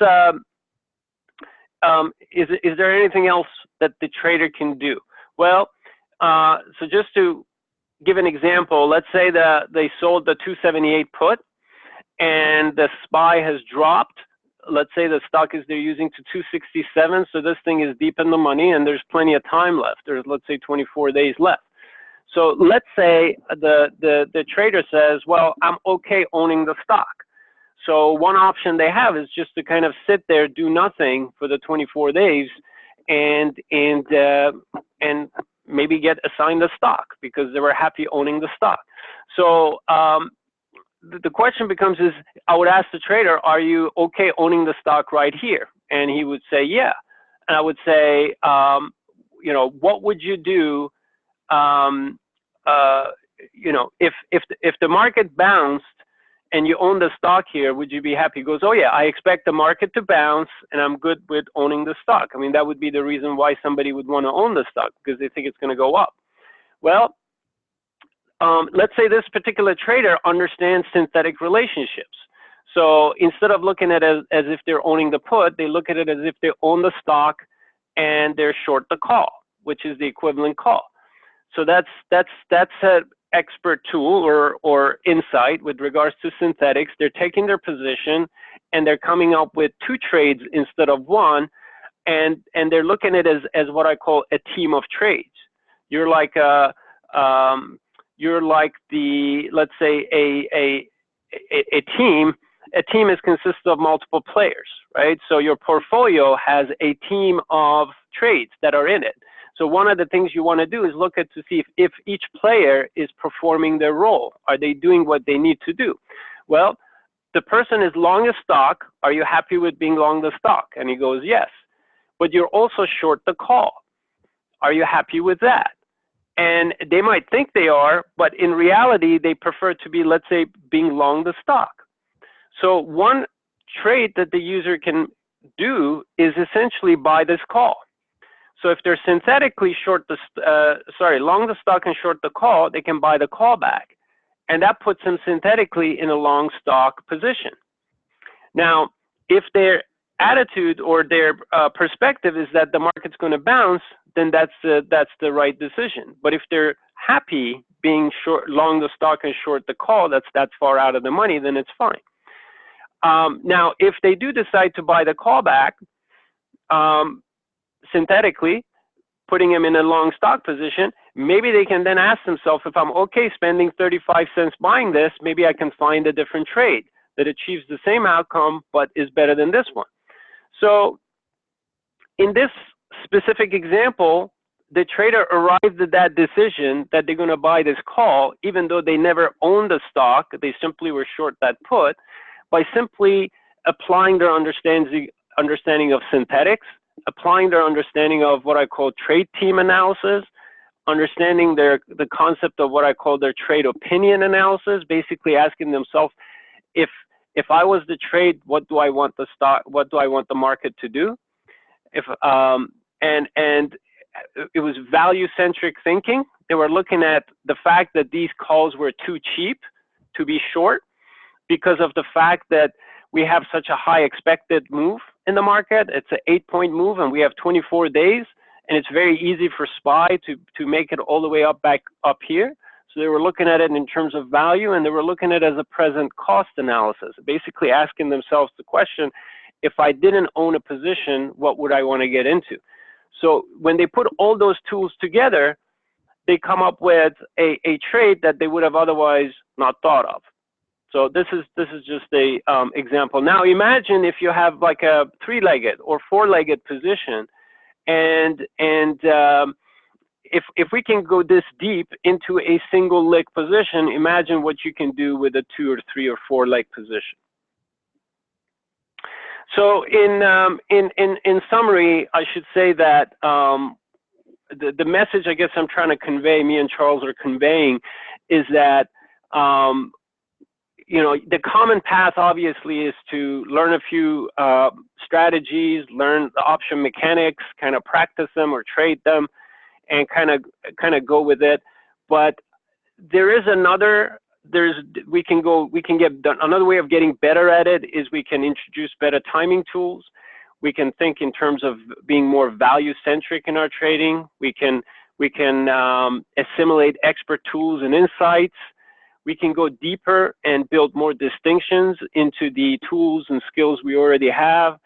is there anything else that the trader can do? Well, so just to give an example, let's say that they sold the 278 put and the SPY has dropped. Let's say the stock is they're using to 267, so this thing is deep in the money and there's plenty of time left. There's, let's say, 24 days left. So let's say the trader says, well, I'm okay owning the stock. So one option they have is just to kind of sit there, do nothing for the 24 days and maybe get assigned the stock because they were happy owning the stock. So the question becomes is, I would ask the trader, are you okay owning the stock right here? And he would say, yeah. And I would say, you know, what would you do, you know, if the market bounced and you own the stock here, would you be happy? He goes, oh yeah, I expect the market to bounce and I'm good with owning the stock. I mean, that would be the reason why somebody would want to own the stock because they think it's going to go up. Well, let's say this particular trader understands synthetic relationships. So instead of looking at it as if they're owning the put, they look at it as if they own the stock and they're short the call, which is the equivalent call. So that's an expert tool or insight with regards to synthetics. They're taking their position and they're coming up with two trades instead of one, and they're looking at it as what I call a team of trades. You're like let's say a team. A team is consisted of multiple players, right? So your portfolio has a team of trades that are in it. So one of the things you want to do is look at to see if each player is performing their role. Are they doing what they need to do? Well, the person is long a stock. Are you happy with being long the stock? And he goes, yes. But you're also short the call. Are you happy with that? And they might think they are, but in reality, they prefer to be, let's say, being long the stock. So one trade that the user can do is essentially buy this call. So if they're synthetically long the stock and short the call, they can buy the call back. And that puts them synthetically in a long stock position. Now, if their attitude or their perspective is that the market's going to bounce, then that's the right decision. But if they're happy being long the stock and short the call, that's that far out of the money, then it's fine. Now, if they do decide to buy the call back synthetically, putting them in a long stock position, maybe they can then ask themselves, if I'm okay spending 35 cents buying this, maybe I can find a different trade that achieves the same outcome but is better than this one. So in this specific example, the trader arrived at that decision that they're going to buy this call, even though they never owned the stock. They simply were short that put by simply applying their understanding of synthetics, applying their understanding of what I call trade team analysis, understanding the concept of what I call their trade opinion analysis, basically asking themselves, if I was the trade, what do I want the stock, what do I want the market to do? And it was value-centric thinking. They were looking at the fact that these calls were too cheap to be short because of the fact that we have such a high expected move in the market. It's an 8-point move and we have 24 days. and it's very easy for SPY to make it all the way back up here. So they were looking at it in terms of value, and they were looking at it as a present cost analysis, basically asking themselves the question, if I didn't own a position, what would I want to get into? So when they put all those tools together, they come up with a trade that they would have otherwise not thought of. So this is just a example. Now imagine if you have like a 3-legged or 4-legged position, and if we can go this deep into a single leg position, imagine what you can do with a 2 or 3 or 4 leg position. So in summary, I should say that the message I guess I'm trying to convey, me and Charles are conveying, is that you know, the common path obviously is to learn a few strategies, learn the option mechanics, kind of practice them or trade them, and kind of go with it. But there is another, we can get another way of getting better at it is we can introduce better timing tools. We can think in terms of being more value-centric in our trading. We can assimilate expert tools and insights. We can go deeper and build more distinctions into the tools and skills we already have.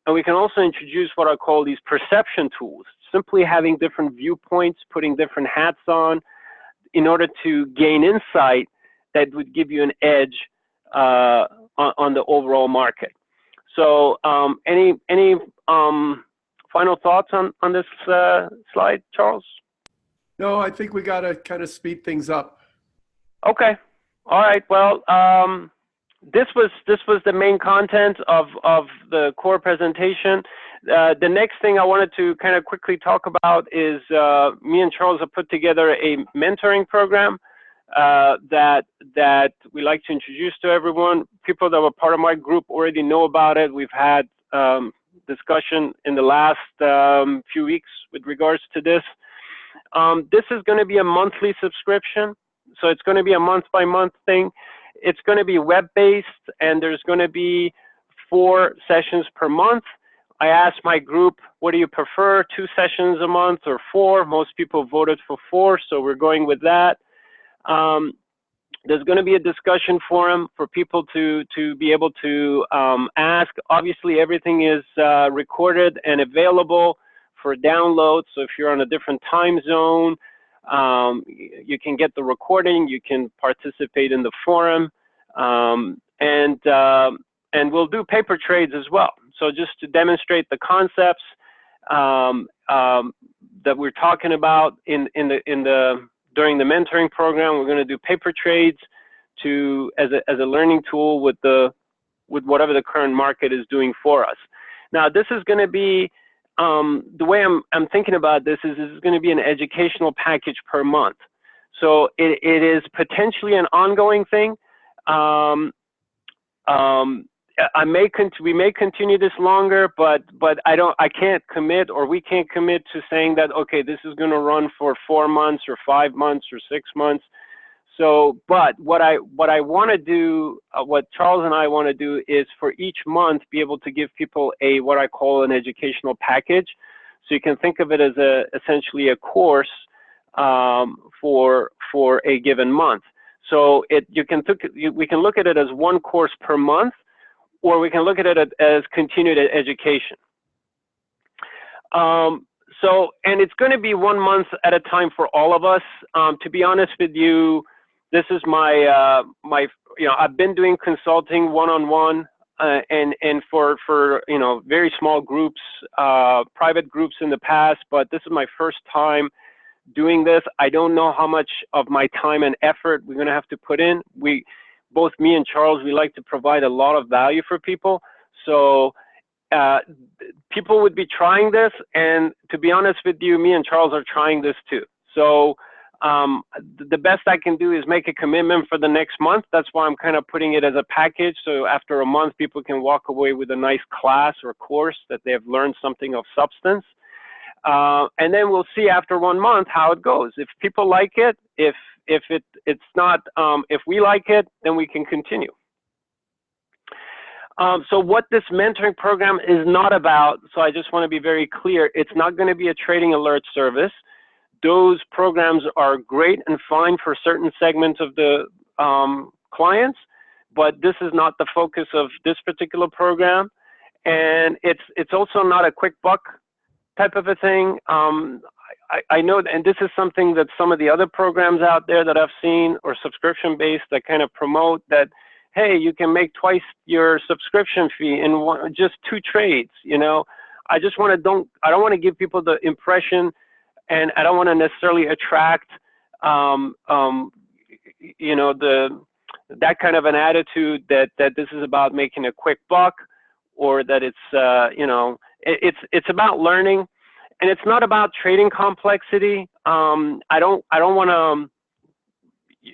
And we can also introduce what I call these perception tools, simply having different viewpoints, putting different hats on in order to gain insight that would give you an edge on the overall market. So any final thoughts on this slide, Charles? No, I think we got to kind of speed things up. Okay. All right. Well, this was the main content of the core presentation. The next thing I wanted to kind of quickly talk about is me and Charles have put together a mentoring program that we like to introduce to everyone. People that were part of my group already know about it. We've had discussion in the last few weeks with regards to this. This is going to be a monthly subscription. So it's going to be a month-by-month thing. It's going to be web-based, and there's going to be 4 sessions per month. I asked my group, what do you prefer, 2 sessions a month or 4? Most people voted for 4, so we're going with that. There's going to be a discussion forum for people to be able to ask. Obviously, everything is recorded and available for download. So if you're on a different time zone, you can get the recording, you can participate in the forum, and we'll do paper trades as well. So just to demonstrate the concepts that we're talking about during the mentoring program, we're going to do paper trades as a learning tool with whatever the current market is doing for us. Now this is going to be the way I'm thinking about this is going to be an educational package per month. So it is potentially an ongoing thing. We may continue this longer, but I can't commit, or we can't commit to saying that, okay, this is going to run for 4 months or 5 months or 6 months. So, but what I want to do, what Charles and I want to do is for each month be able to give people what I call an educational package. So you can think of it as essentially a course for a given month. So we can look at it as 1 course per month, or we can look at it as continued education. And it's going to be 1 month at a time for all of us. To be honest with you, this is my I've been doing consulting one-on-one and for very small groups, private groups in the past, but this is my first time doing this. I don't know how much of my time and effort we're going to have to put in. Both me and Charles, we like to provide a lot of value for people. So people would be trying this, and to be honest with you, me and Charles are trying this too. So the best I can do is make a commitment for the next month. That's why I'm kind of putting it as a package. So after a month, people can walk away with a nice class or course that they have learned something of substance. And then we'll see after 1 month how it goes. If people like it, if we like it, then we can continue. So what this mentoring program is not about, so I just want to be very clear, it's not going to be a trading alert service. Those programs are great and fine for certain segments of the clients, but this is not the focus of this particular program. And it's also not a quick buck type of a thing. I know, and this is something that some of the other programs out there that I've seen, or subscription-based, that kind of promote that, hey, you can make twice your subscription fee in just 2 trades. You know, I just want to I don't want to give people the impression, and I don't want to necessarily attract, you know, that kind of an attitude that this is about making a quick buck, or that it's you know, it's about learning, and it's not about trading complexity. I don't want to,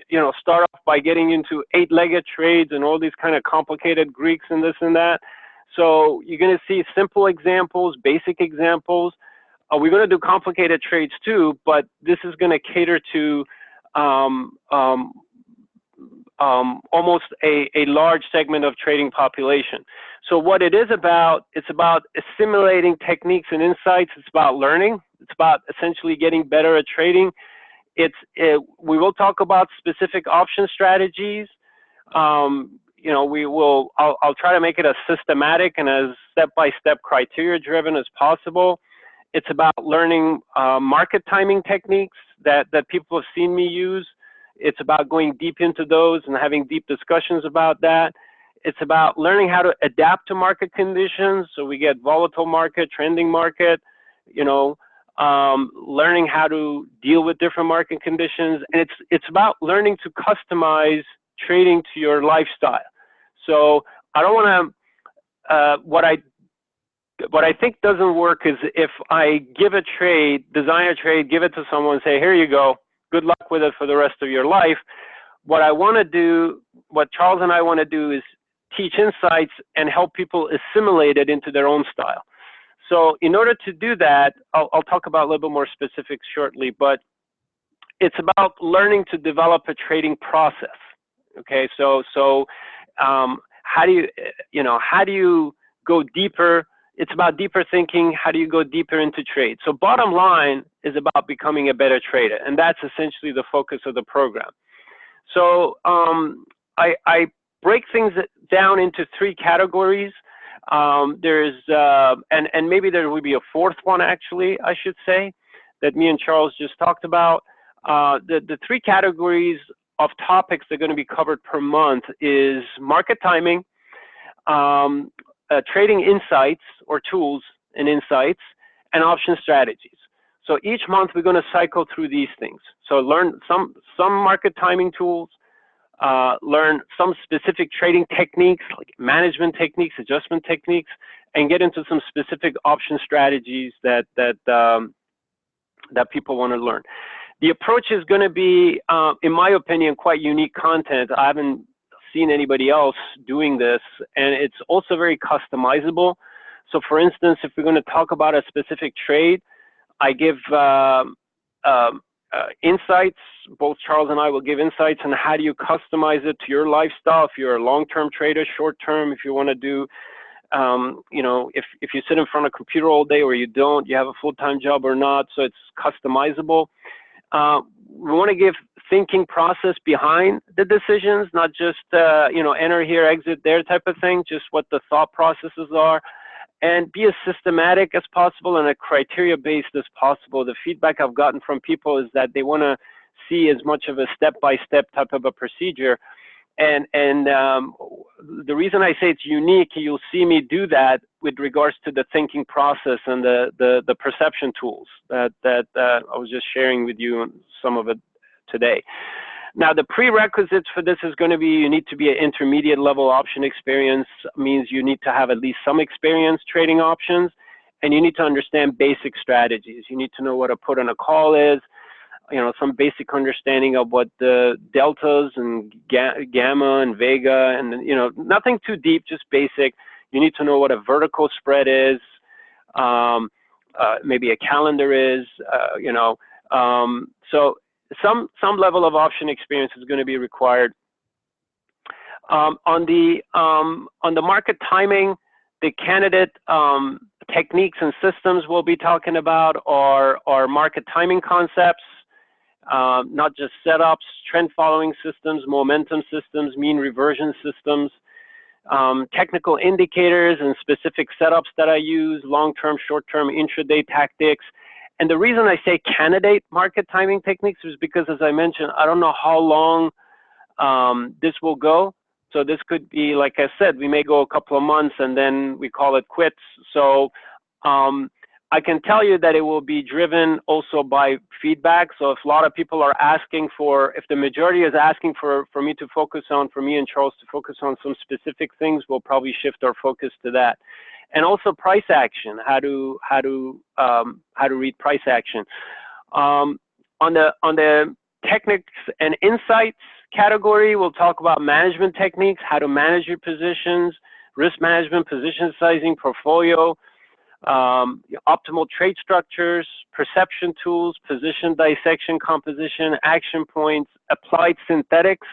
you know, start off by getting into 8-legged trades and all these kind of complicated Greeks and this and that. So you're going to see simple examples, basic examples. We're going to do complicated trades too, but this is going to cater to almost a large segment of trading population. So what it is about, it's about assimilating techniques and insights. It's about learning. It's about essentially getting better at trading. We will talk about specific option strategies. You know, I'll try to make it as systematic and as step-by-step criteria driven as possible. It's about learning market timing techniques that people have seen me use. It's about going deep into those and having deep discussions about that. It's about learning how to adapt to market conditions. So we get volatile market, trending market, you know, learning how to deal with different market conditions. And it's about learning to customize trading to your lifestyle. So I don't want to, what I think doesn't work is if I give a trade, design a trade, give it to someone and say, here you go, good luck with it for the rest of your life. What I want to do, what Charles and I want to do, is teach insights and help people assimilate it into their own style. So in order to do that, I'll talk about a little bit more specifics shortly, but it's about learning to develop a trading process. Okay, so how do you go deeper? It's about deeper thinking. How do you go deeper into trade? So bottom line is about becoming a better trader, and that's essentially the focus of the program. So I break things down into 3 categories. There's and maybe there will be a 4th one, actually, I should say, that me and Charles just talked about. The 3 categories of topics that are going to be covered per month is market timing, trading insights or tools and insights, and option strategies. So each month we're going to cycle through these things. So learn some market timing tools, learn some specific trading techniques like management techniques, adjustment techniques, and get into some specific option strategies that people want to learn. The approach is going to be, in my opinion, quite unique content. I haven't seen anybody else doing this, and it's also very customizable. So for instance, if we're going to talk about a specific trade, I give insights. Both Charles and I will give insights on how do you customize it to your lifestyle. If you're a long-term trader, short-term, if you want to do, you know, if you sit in front of a computer all day or you don't, you have a full-time job or not, so it's customizable. We want to give thinking process behind the decisions, not just, you know, enter here, exit there type of thing, just what the thought processes are, and be as systematic as possible and a criteria-based as possible. The feedback I've gotten from people is that they want to see as much of a step-by-step type of a procedure. And the reason I say it's unique, you'll see me do that with regards to the thinking process and the perception tools that I was just sharing with you, some of it today. Now, the prerequisites for this is going to be, you need to be an intermediate level option experience, means you need to have at least some experience trading options, and you need to understand basic strategies. You need to know what a put and a call is, you know, some basic understanding of what the deltas and gamma and vega, and, you know, nothing too deep, just basic. You need to know what a vertical spread is, maybe a calendar is, you know, so some level of option experience is going to be required. On the market timing, the candidate techniques and systems we'll be talking about are market timing concepts, not just setups, trend following systems, momentum systems, mean reversion systems, technical indicators and specific setups that I use, long-term, short-term, intraday tactics. And the reason I say candidate market timing techniques is because, as I mentioned, I don't know how long this will go. So this could be, like I said, we may go a couple of months and then we call it quits. So I can tell you that it will be driven also by feedback. So if a lot of people are asking for, if the majority is asking for me to focus on, for me and Charles to focus on some specific things, we'll probably shift our focus to that. And also price action, how to read price action. On the techniques and insights category, we'll talk about management techniques, how to manage your positions, risk management, position sizing, portfolio, optimal trade structures, perception tools, position dissection, composition, action points, applied synthetics.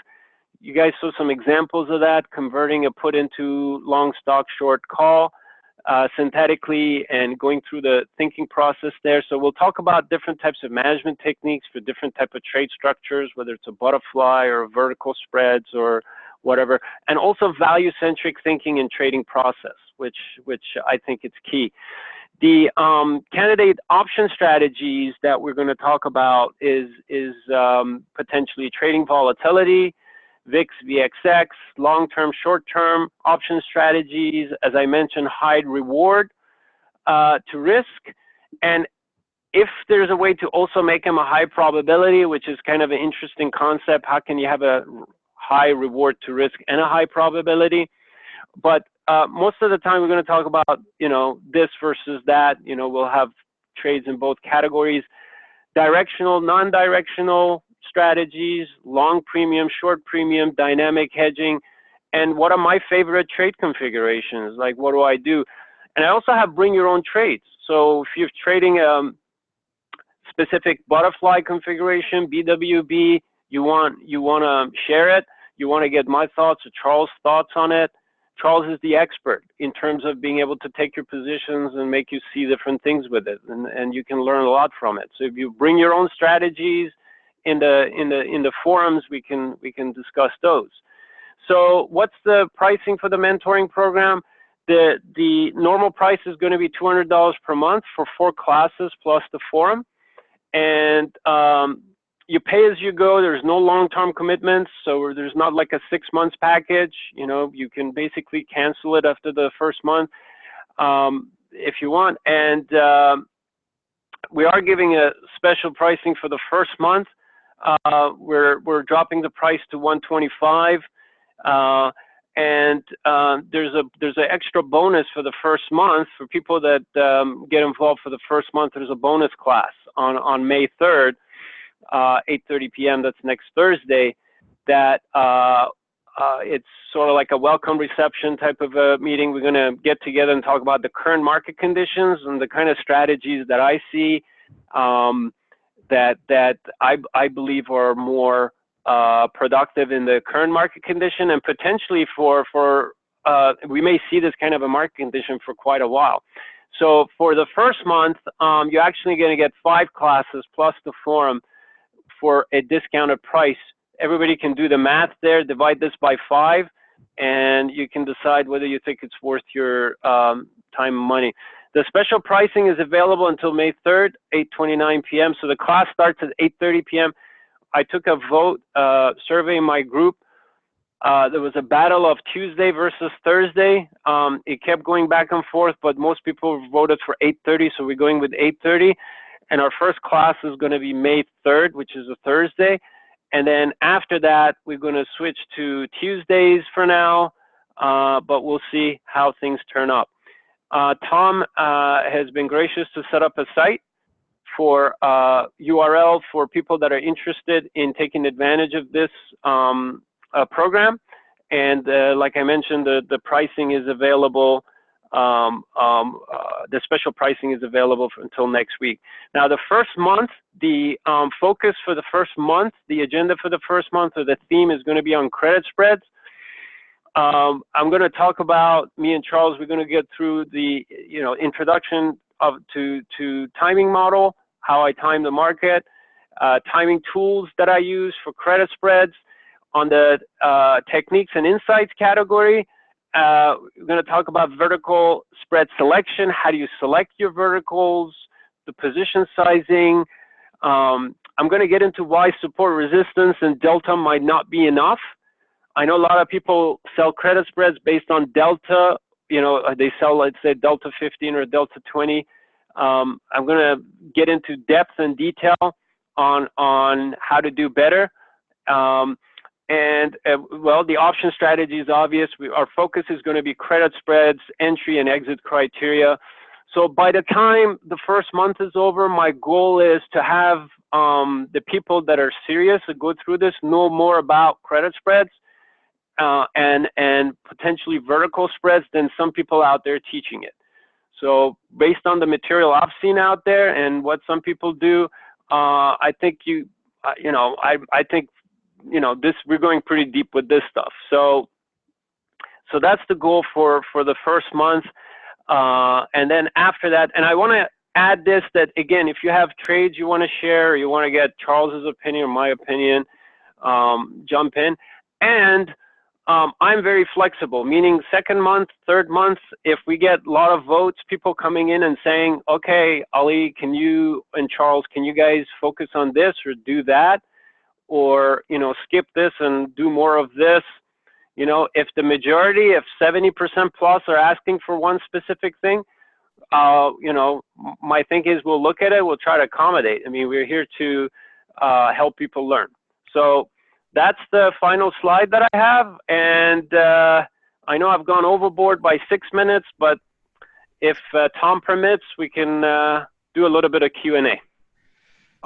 You guys saw some examples of that, converting a put into long stock short call synthetically and going through the thinking process there. So we'll talk about different types of management techniques for different type of trade structures, whether it's a butterfly or vertical spreads or whatever, and also value-centric thinking and trading process, which I think is key. The candidate option strategies that we're going to talk about is potentially trading volatility, VIX, VXX, long-term, short-term option strategies, as I mentioned, high reward to risk, and if there's a way to also make them a high probability, which is kind of an interesting concept, how can you have a high reward to risk and a high probability? But most of the time we're going to talk about, this versus that. We'll have trades in both categories, directional, non-directional strategies, long premium, short premium, dynamic hedging, and what are my favorite trade configurations? Like, what do I do? And I also have bring your own trades. So if you're trading specific butterfly configuration, BWB, you want to share it, you want to get my thoughts or Charles' thoughts on it. Charles is the expert in terms of being able to take your positions and make you see different things with it, and you can learn a lot from it. So if you bring your own strategies in the forums, we can discuss those. So what's the pricing for the mentoring program? The normal price is going to be $200 per month for 4 classes plus the forum. And you pay as you go. There's no long-term commitments, so there's not like a 6 months package. You can basically cancel it after the first month if you want. And we are giving a special pricing for the first month. We're dropping the price to $125, and there's an extra bonus for the first month for people that get involved for the first month. There's a bonus class on May 3rd, 8:30 p.m. That's next Thursday. That it's sort of like a welcome reception type of a meeting. We're going to get together and talk about the current market conditions and the kind of strategies that I see that I believe are more productive in the current market condition, and potentially we may see this kind of a market condition for quite a while. So for the first month, you're actually going to get 5 classes plus the forum for a discounted price. Everybody can do the math there, divide this by 5, and you can decide whether you think it's worth your time and money. The special pricing is available until May 3rd, 8:29 p.m. So the class starts at 8:30 p.m. I took a vote survey in my group. There was a battle of Tuesday versus Thursday. It kept going back and forth, but most people voted for 8:30, so we're going with 8:30. And our first class is going to be May 3rd, which is a Thursday. And then after that, we're going to switch to Tuesdays for now, but we'll see how things turn up. Tom has been gracious to set up a site for URL for people that are interested in taking advantage of this program. And like I mentioned, the pricing is available. The special pricing is available until next week. Now, the first month, the focus for the first month, the agenda for the first month, or the theme is going to be on credit spreads. I'm going to talk about, me and Charles, we're going to get through the, introduction to timing model, how I time the market, timing tools that I use for credit spreads. On the techniques and insights category, we're going to talk about vertical spread selection. How do you select your verticals, the position sizing. I'm going to get into why support, resistance, and delta might not be enough. I know a lot of people sell credit spreads based on delta. They sell, let's say, delta 15 or delta 20. I'm going to get into depth and detail on how to do better. Well, the option strategy is obvious. Our focus is going to be credit spreads, entry and exit criteria. So by the time the first month is over, my goal is to have the people that are serious to go through this know more about credit spreads and potentially vertical spreads than some people out there teaching it. So based on the material I've seen out there and what some people do, I think we're going pretty deep with this stuff. So that's the goal for the first month. And then after that, and I want to add this, that again, if you have trades you want to share, or you want to get Charles's opinion or my opinion, jump in. And I'm very flexible, meaning second month, third month, if we get a lot of votes, people coming in and saying, okay, Ali, and Charles, can you guys focus on this or do that? Or, skip this and do more of this. If the majority, if 70% plus are asking for one specific thing, my thing is we'll look at it, we'll try to accommodate. I mean, we're here to help people learn. So that's the final slide that I have. And I know I've gone overboard by 6 minutes, but if Tom permits, we can do a little bit of Q&A.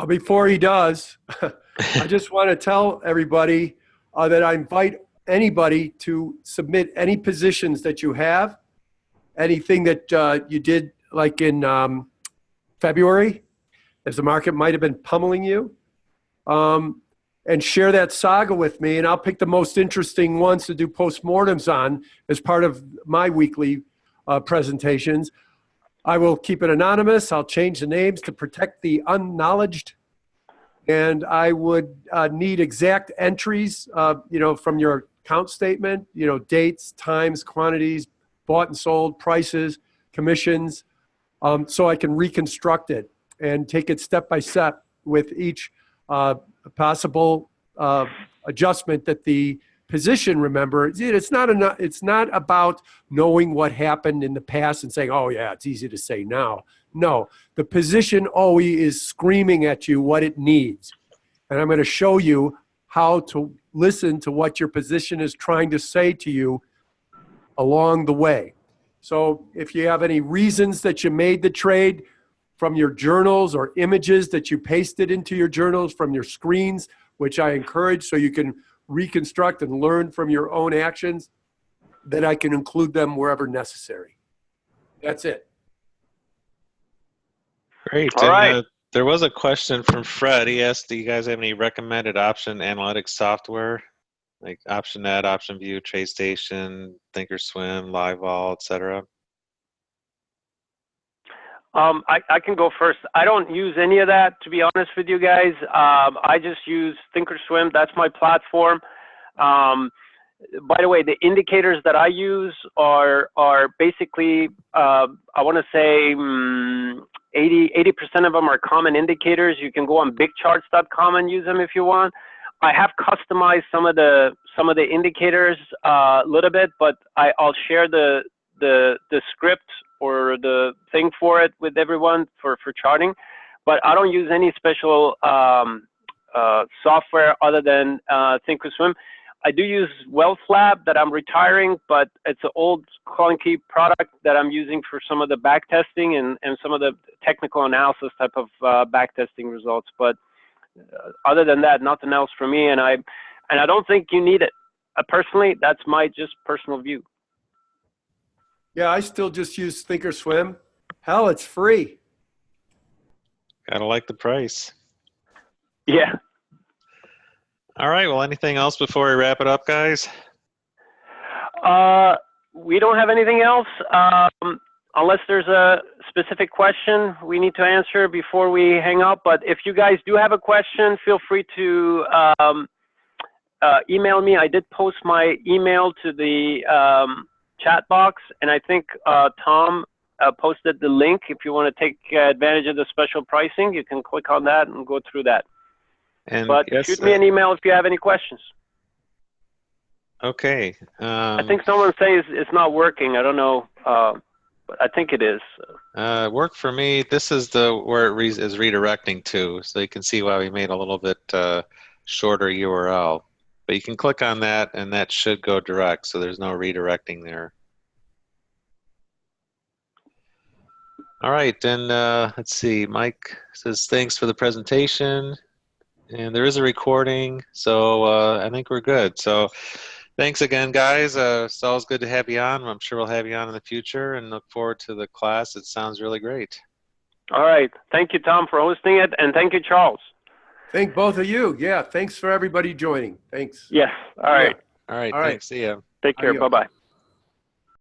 Before he does, I just want to tell everybody that I invite anybody to submit any positions that you have, anything that you did like in February, as the market might have been pummeling you, and share that saga with me, and I'll pick the most interesting ones to do postmortems on as part of my weekly presentations. I will keep it anonymous. I'll change the names to protect the unknowledged. And I would need exact entries, from your account statement, dates, times, quantities, bought and sold, prices, commissions, so I can reconstruct it and take it step by step with each possible adjustment that the position, remember, it's not about knowing what happened in the past and saying, oh yeah, it's easy to say now. No, the position always is screaming at you what it needs. And I'm going to show you how to listen to what your position is trying to say to you along the way. So if you have any reasons that you made the trade from your journals or images that you pasted into your journals from your screens, which I encourage so you can reconstruct and learn from your own actions, then I can include them wherever necessary. That's it. Great. All right. There was a question from Fred. He asked, do you guys have any recommended option analytics software, like OptionNet, OptionView, TradeStation, Thinkorswim, LiveVol, etc.? I can go first. I don't use any of that, to be honest with you guys. I just use Thinkorswim. That's my platform. By the way, the indicators that I use are basically, I want to say 80% of them are common indicators. You can go on bigcharts.com and use them if you want. I have customized some of the indicators a little bit, but I'll share the script or the thing for it with everyone for charting. But I don't use any special software other than Thinkorswim. I do use WealthLab that I'm retiring, but it's an old clunky product that I'm using for some of the back testing and some of the technical analysis type of back testing results. But other than that, nothing else for me. And I don't think you need it. Personally, that's my just personal view. Yeah, I still just use Thinkorswim. Hell, it's free. Gotta like the price. Yeah. All right. Well, anything else before we wrap it up, guys? We don't have anything else, unless there's a specific question we need to answer before we hang up. But if you guys do have a question, feel free to email me. I did post my email to the chat box, and I think Tom posted the link. If you want to take advantage of the special pricing, you can click on that and go through that. But yes, shoot me an email if you have any questions. Okay. I think someone says it's not working. I don't know, but I think it is. Work for me. This is where it is redirecting to, so you can see why we made a little bit shorter URL. But you can click on that, and that should go direct, so there's no redirecting there. All right, then let's see. Mike says thanks for the presentation, and there is a recording, so I think we're good. So thanks again, guys. It's always good to have you on. I'm sure we'll have you on in the future, and look forward to the class. It sounds really great. All right. Thank you, Tom, for hosting it, and thank you, Charles. Thank both of you. Yeah, thanks for everybody joining. Thanks. Yes. All right. All right. All right. Thanks. See ya. Take care. Adios. Bye-bye.